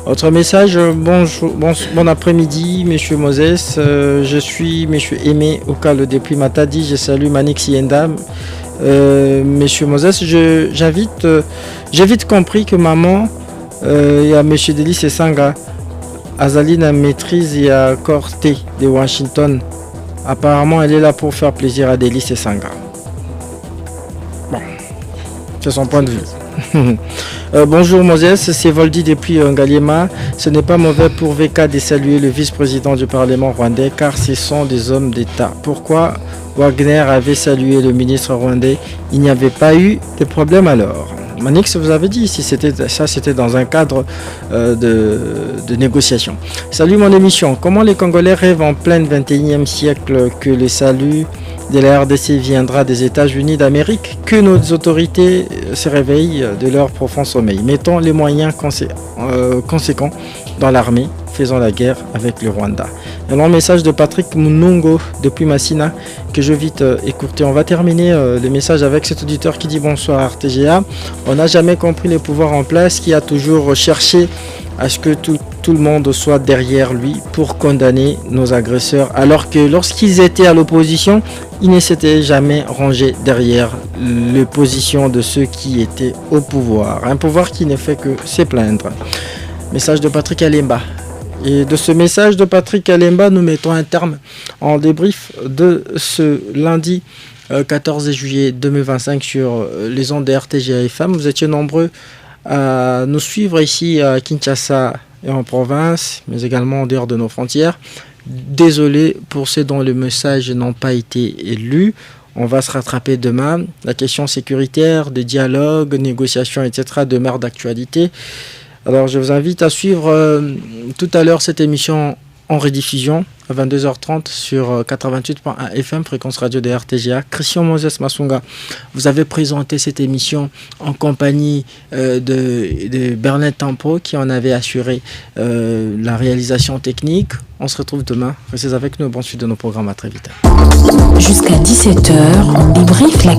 Speaker 3: Autre message, bon après-midi, monsieur Moses. Je suis monsieur Aimé Okalo depuis Matadi. Je salue Manix Yenda. Monsieur Moses, j'ai vite compris que maman, il y a monsieur Delis et Sanga, Azaline maîtrise et à Corte de Washington. Apparemment, elle est là pour faire plaisir à Delis et Sanga. Bon, c'est son point de vue. Bonjour Moses, c'est Voldi depuis Ngaliema. Ce n'est pas mauvais pour VK de saluer le vice-président du Parlement rwandais car ce sont des hommes d'État. Pourquoi Wagner avait salué le ministre rwandais? Il n'y avait pas eu de problème alors. Manix, vous avez dit, si c'était dans un cadre de négociation. Salut mon émission. Comment les Congolais rêvent en plein 21e siècle que le salut de la RDC viendra des États-Unis d'Amérique, que nos autorités se réveillent de leur profond sommeil. Mettons les moyens conséquents dans l'armée, faisons la guerre avec le Rwanda. Un long message de Patrick Munongo depuis Massina que je vais vite écourter. On va terminer le message avec cet auditeur qui dit bonsoir RTGA. On n'a jamais compris les pouvoirs en place qui a toujours cherché à ce que tout le monde soit derrière lui pour condamner nos agresseurs, alors que lorsqu'ils étaient à l'opposition, ils ne s'étaient jamais rangés derrière les positions de ceux qui étaient au pouvoir. Un pouvoir qui ne fait que se plaindre. Message de Patrick Alemba. Et de ce message de Patrick Alemba, nous mettons un terme en débrief de ce lundi 14 juillet 2025 sur les ondes de RTGA FM. Vous étiez nombreux à nous suivre ici à Kinshasa et en province, mais également en dehors de nos frontières. Désolé pour ceux dont le message n'a pas été lu. On va se rattraper demain. La question sécuritaire, de dialogue, négociations, etc. demeure d'actualité. Alors je vous invite à suivre tout à l'heure cette émission en rediffusion à 22h30 sur 88.1 FM, fréquence radio de RTGA. Christian Moses Masunga, vous avez présenté cette émission en compagnie de Bernard Tempo qui en avait assuré la réalisation technique. On se retrouve demain. Restez avec nous. Bonne suite de nos programmes. À très vite.
Speaker 4: Jusqu'à 17h, on débriefe l'actualité.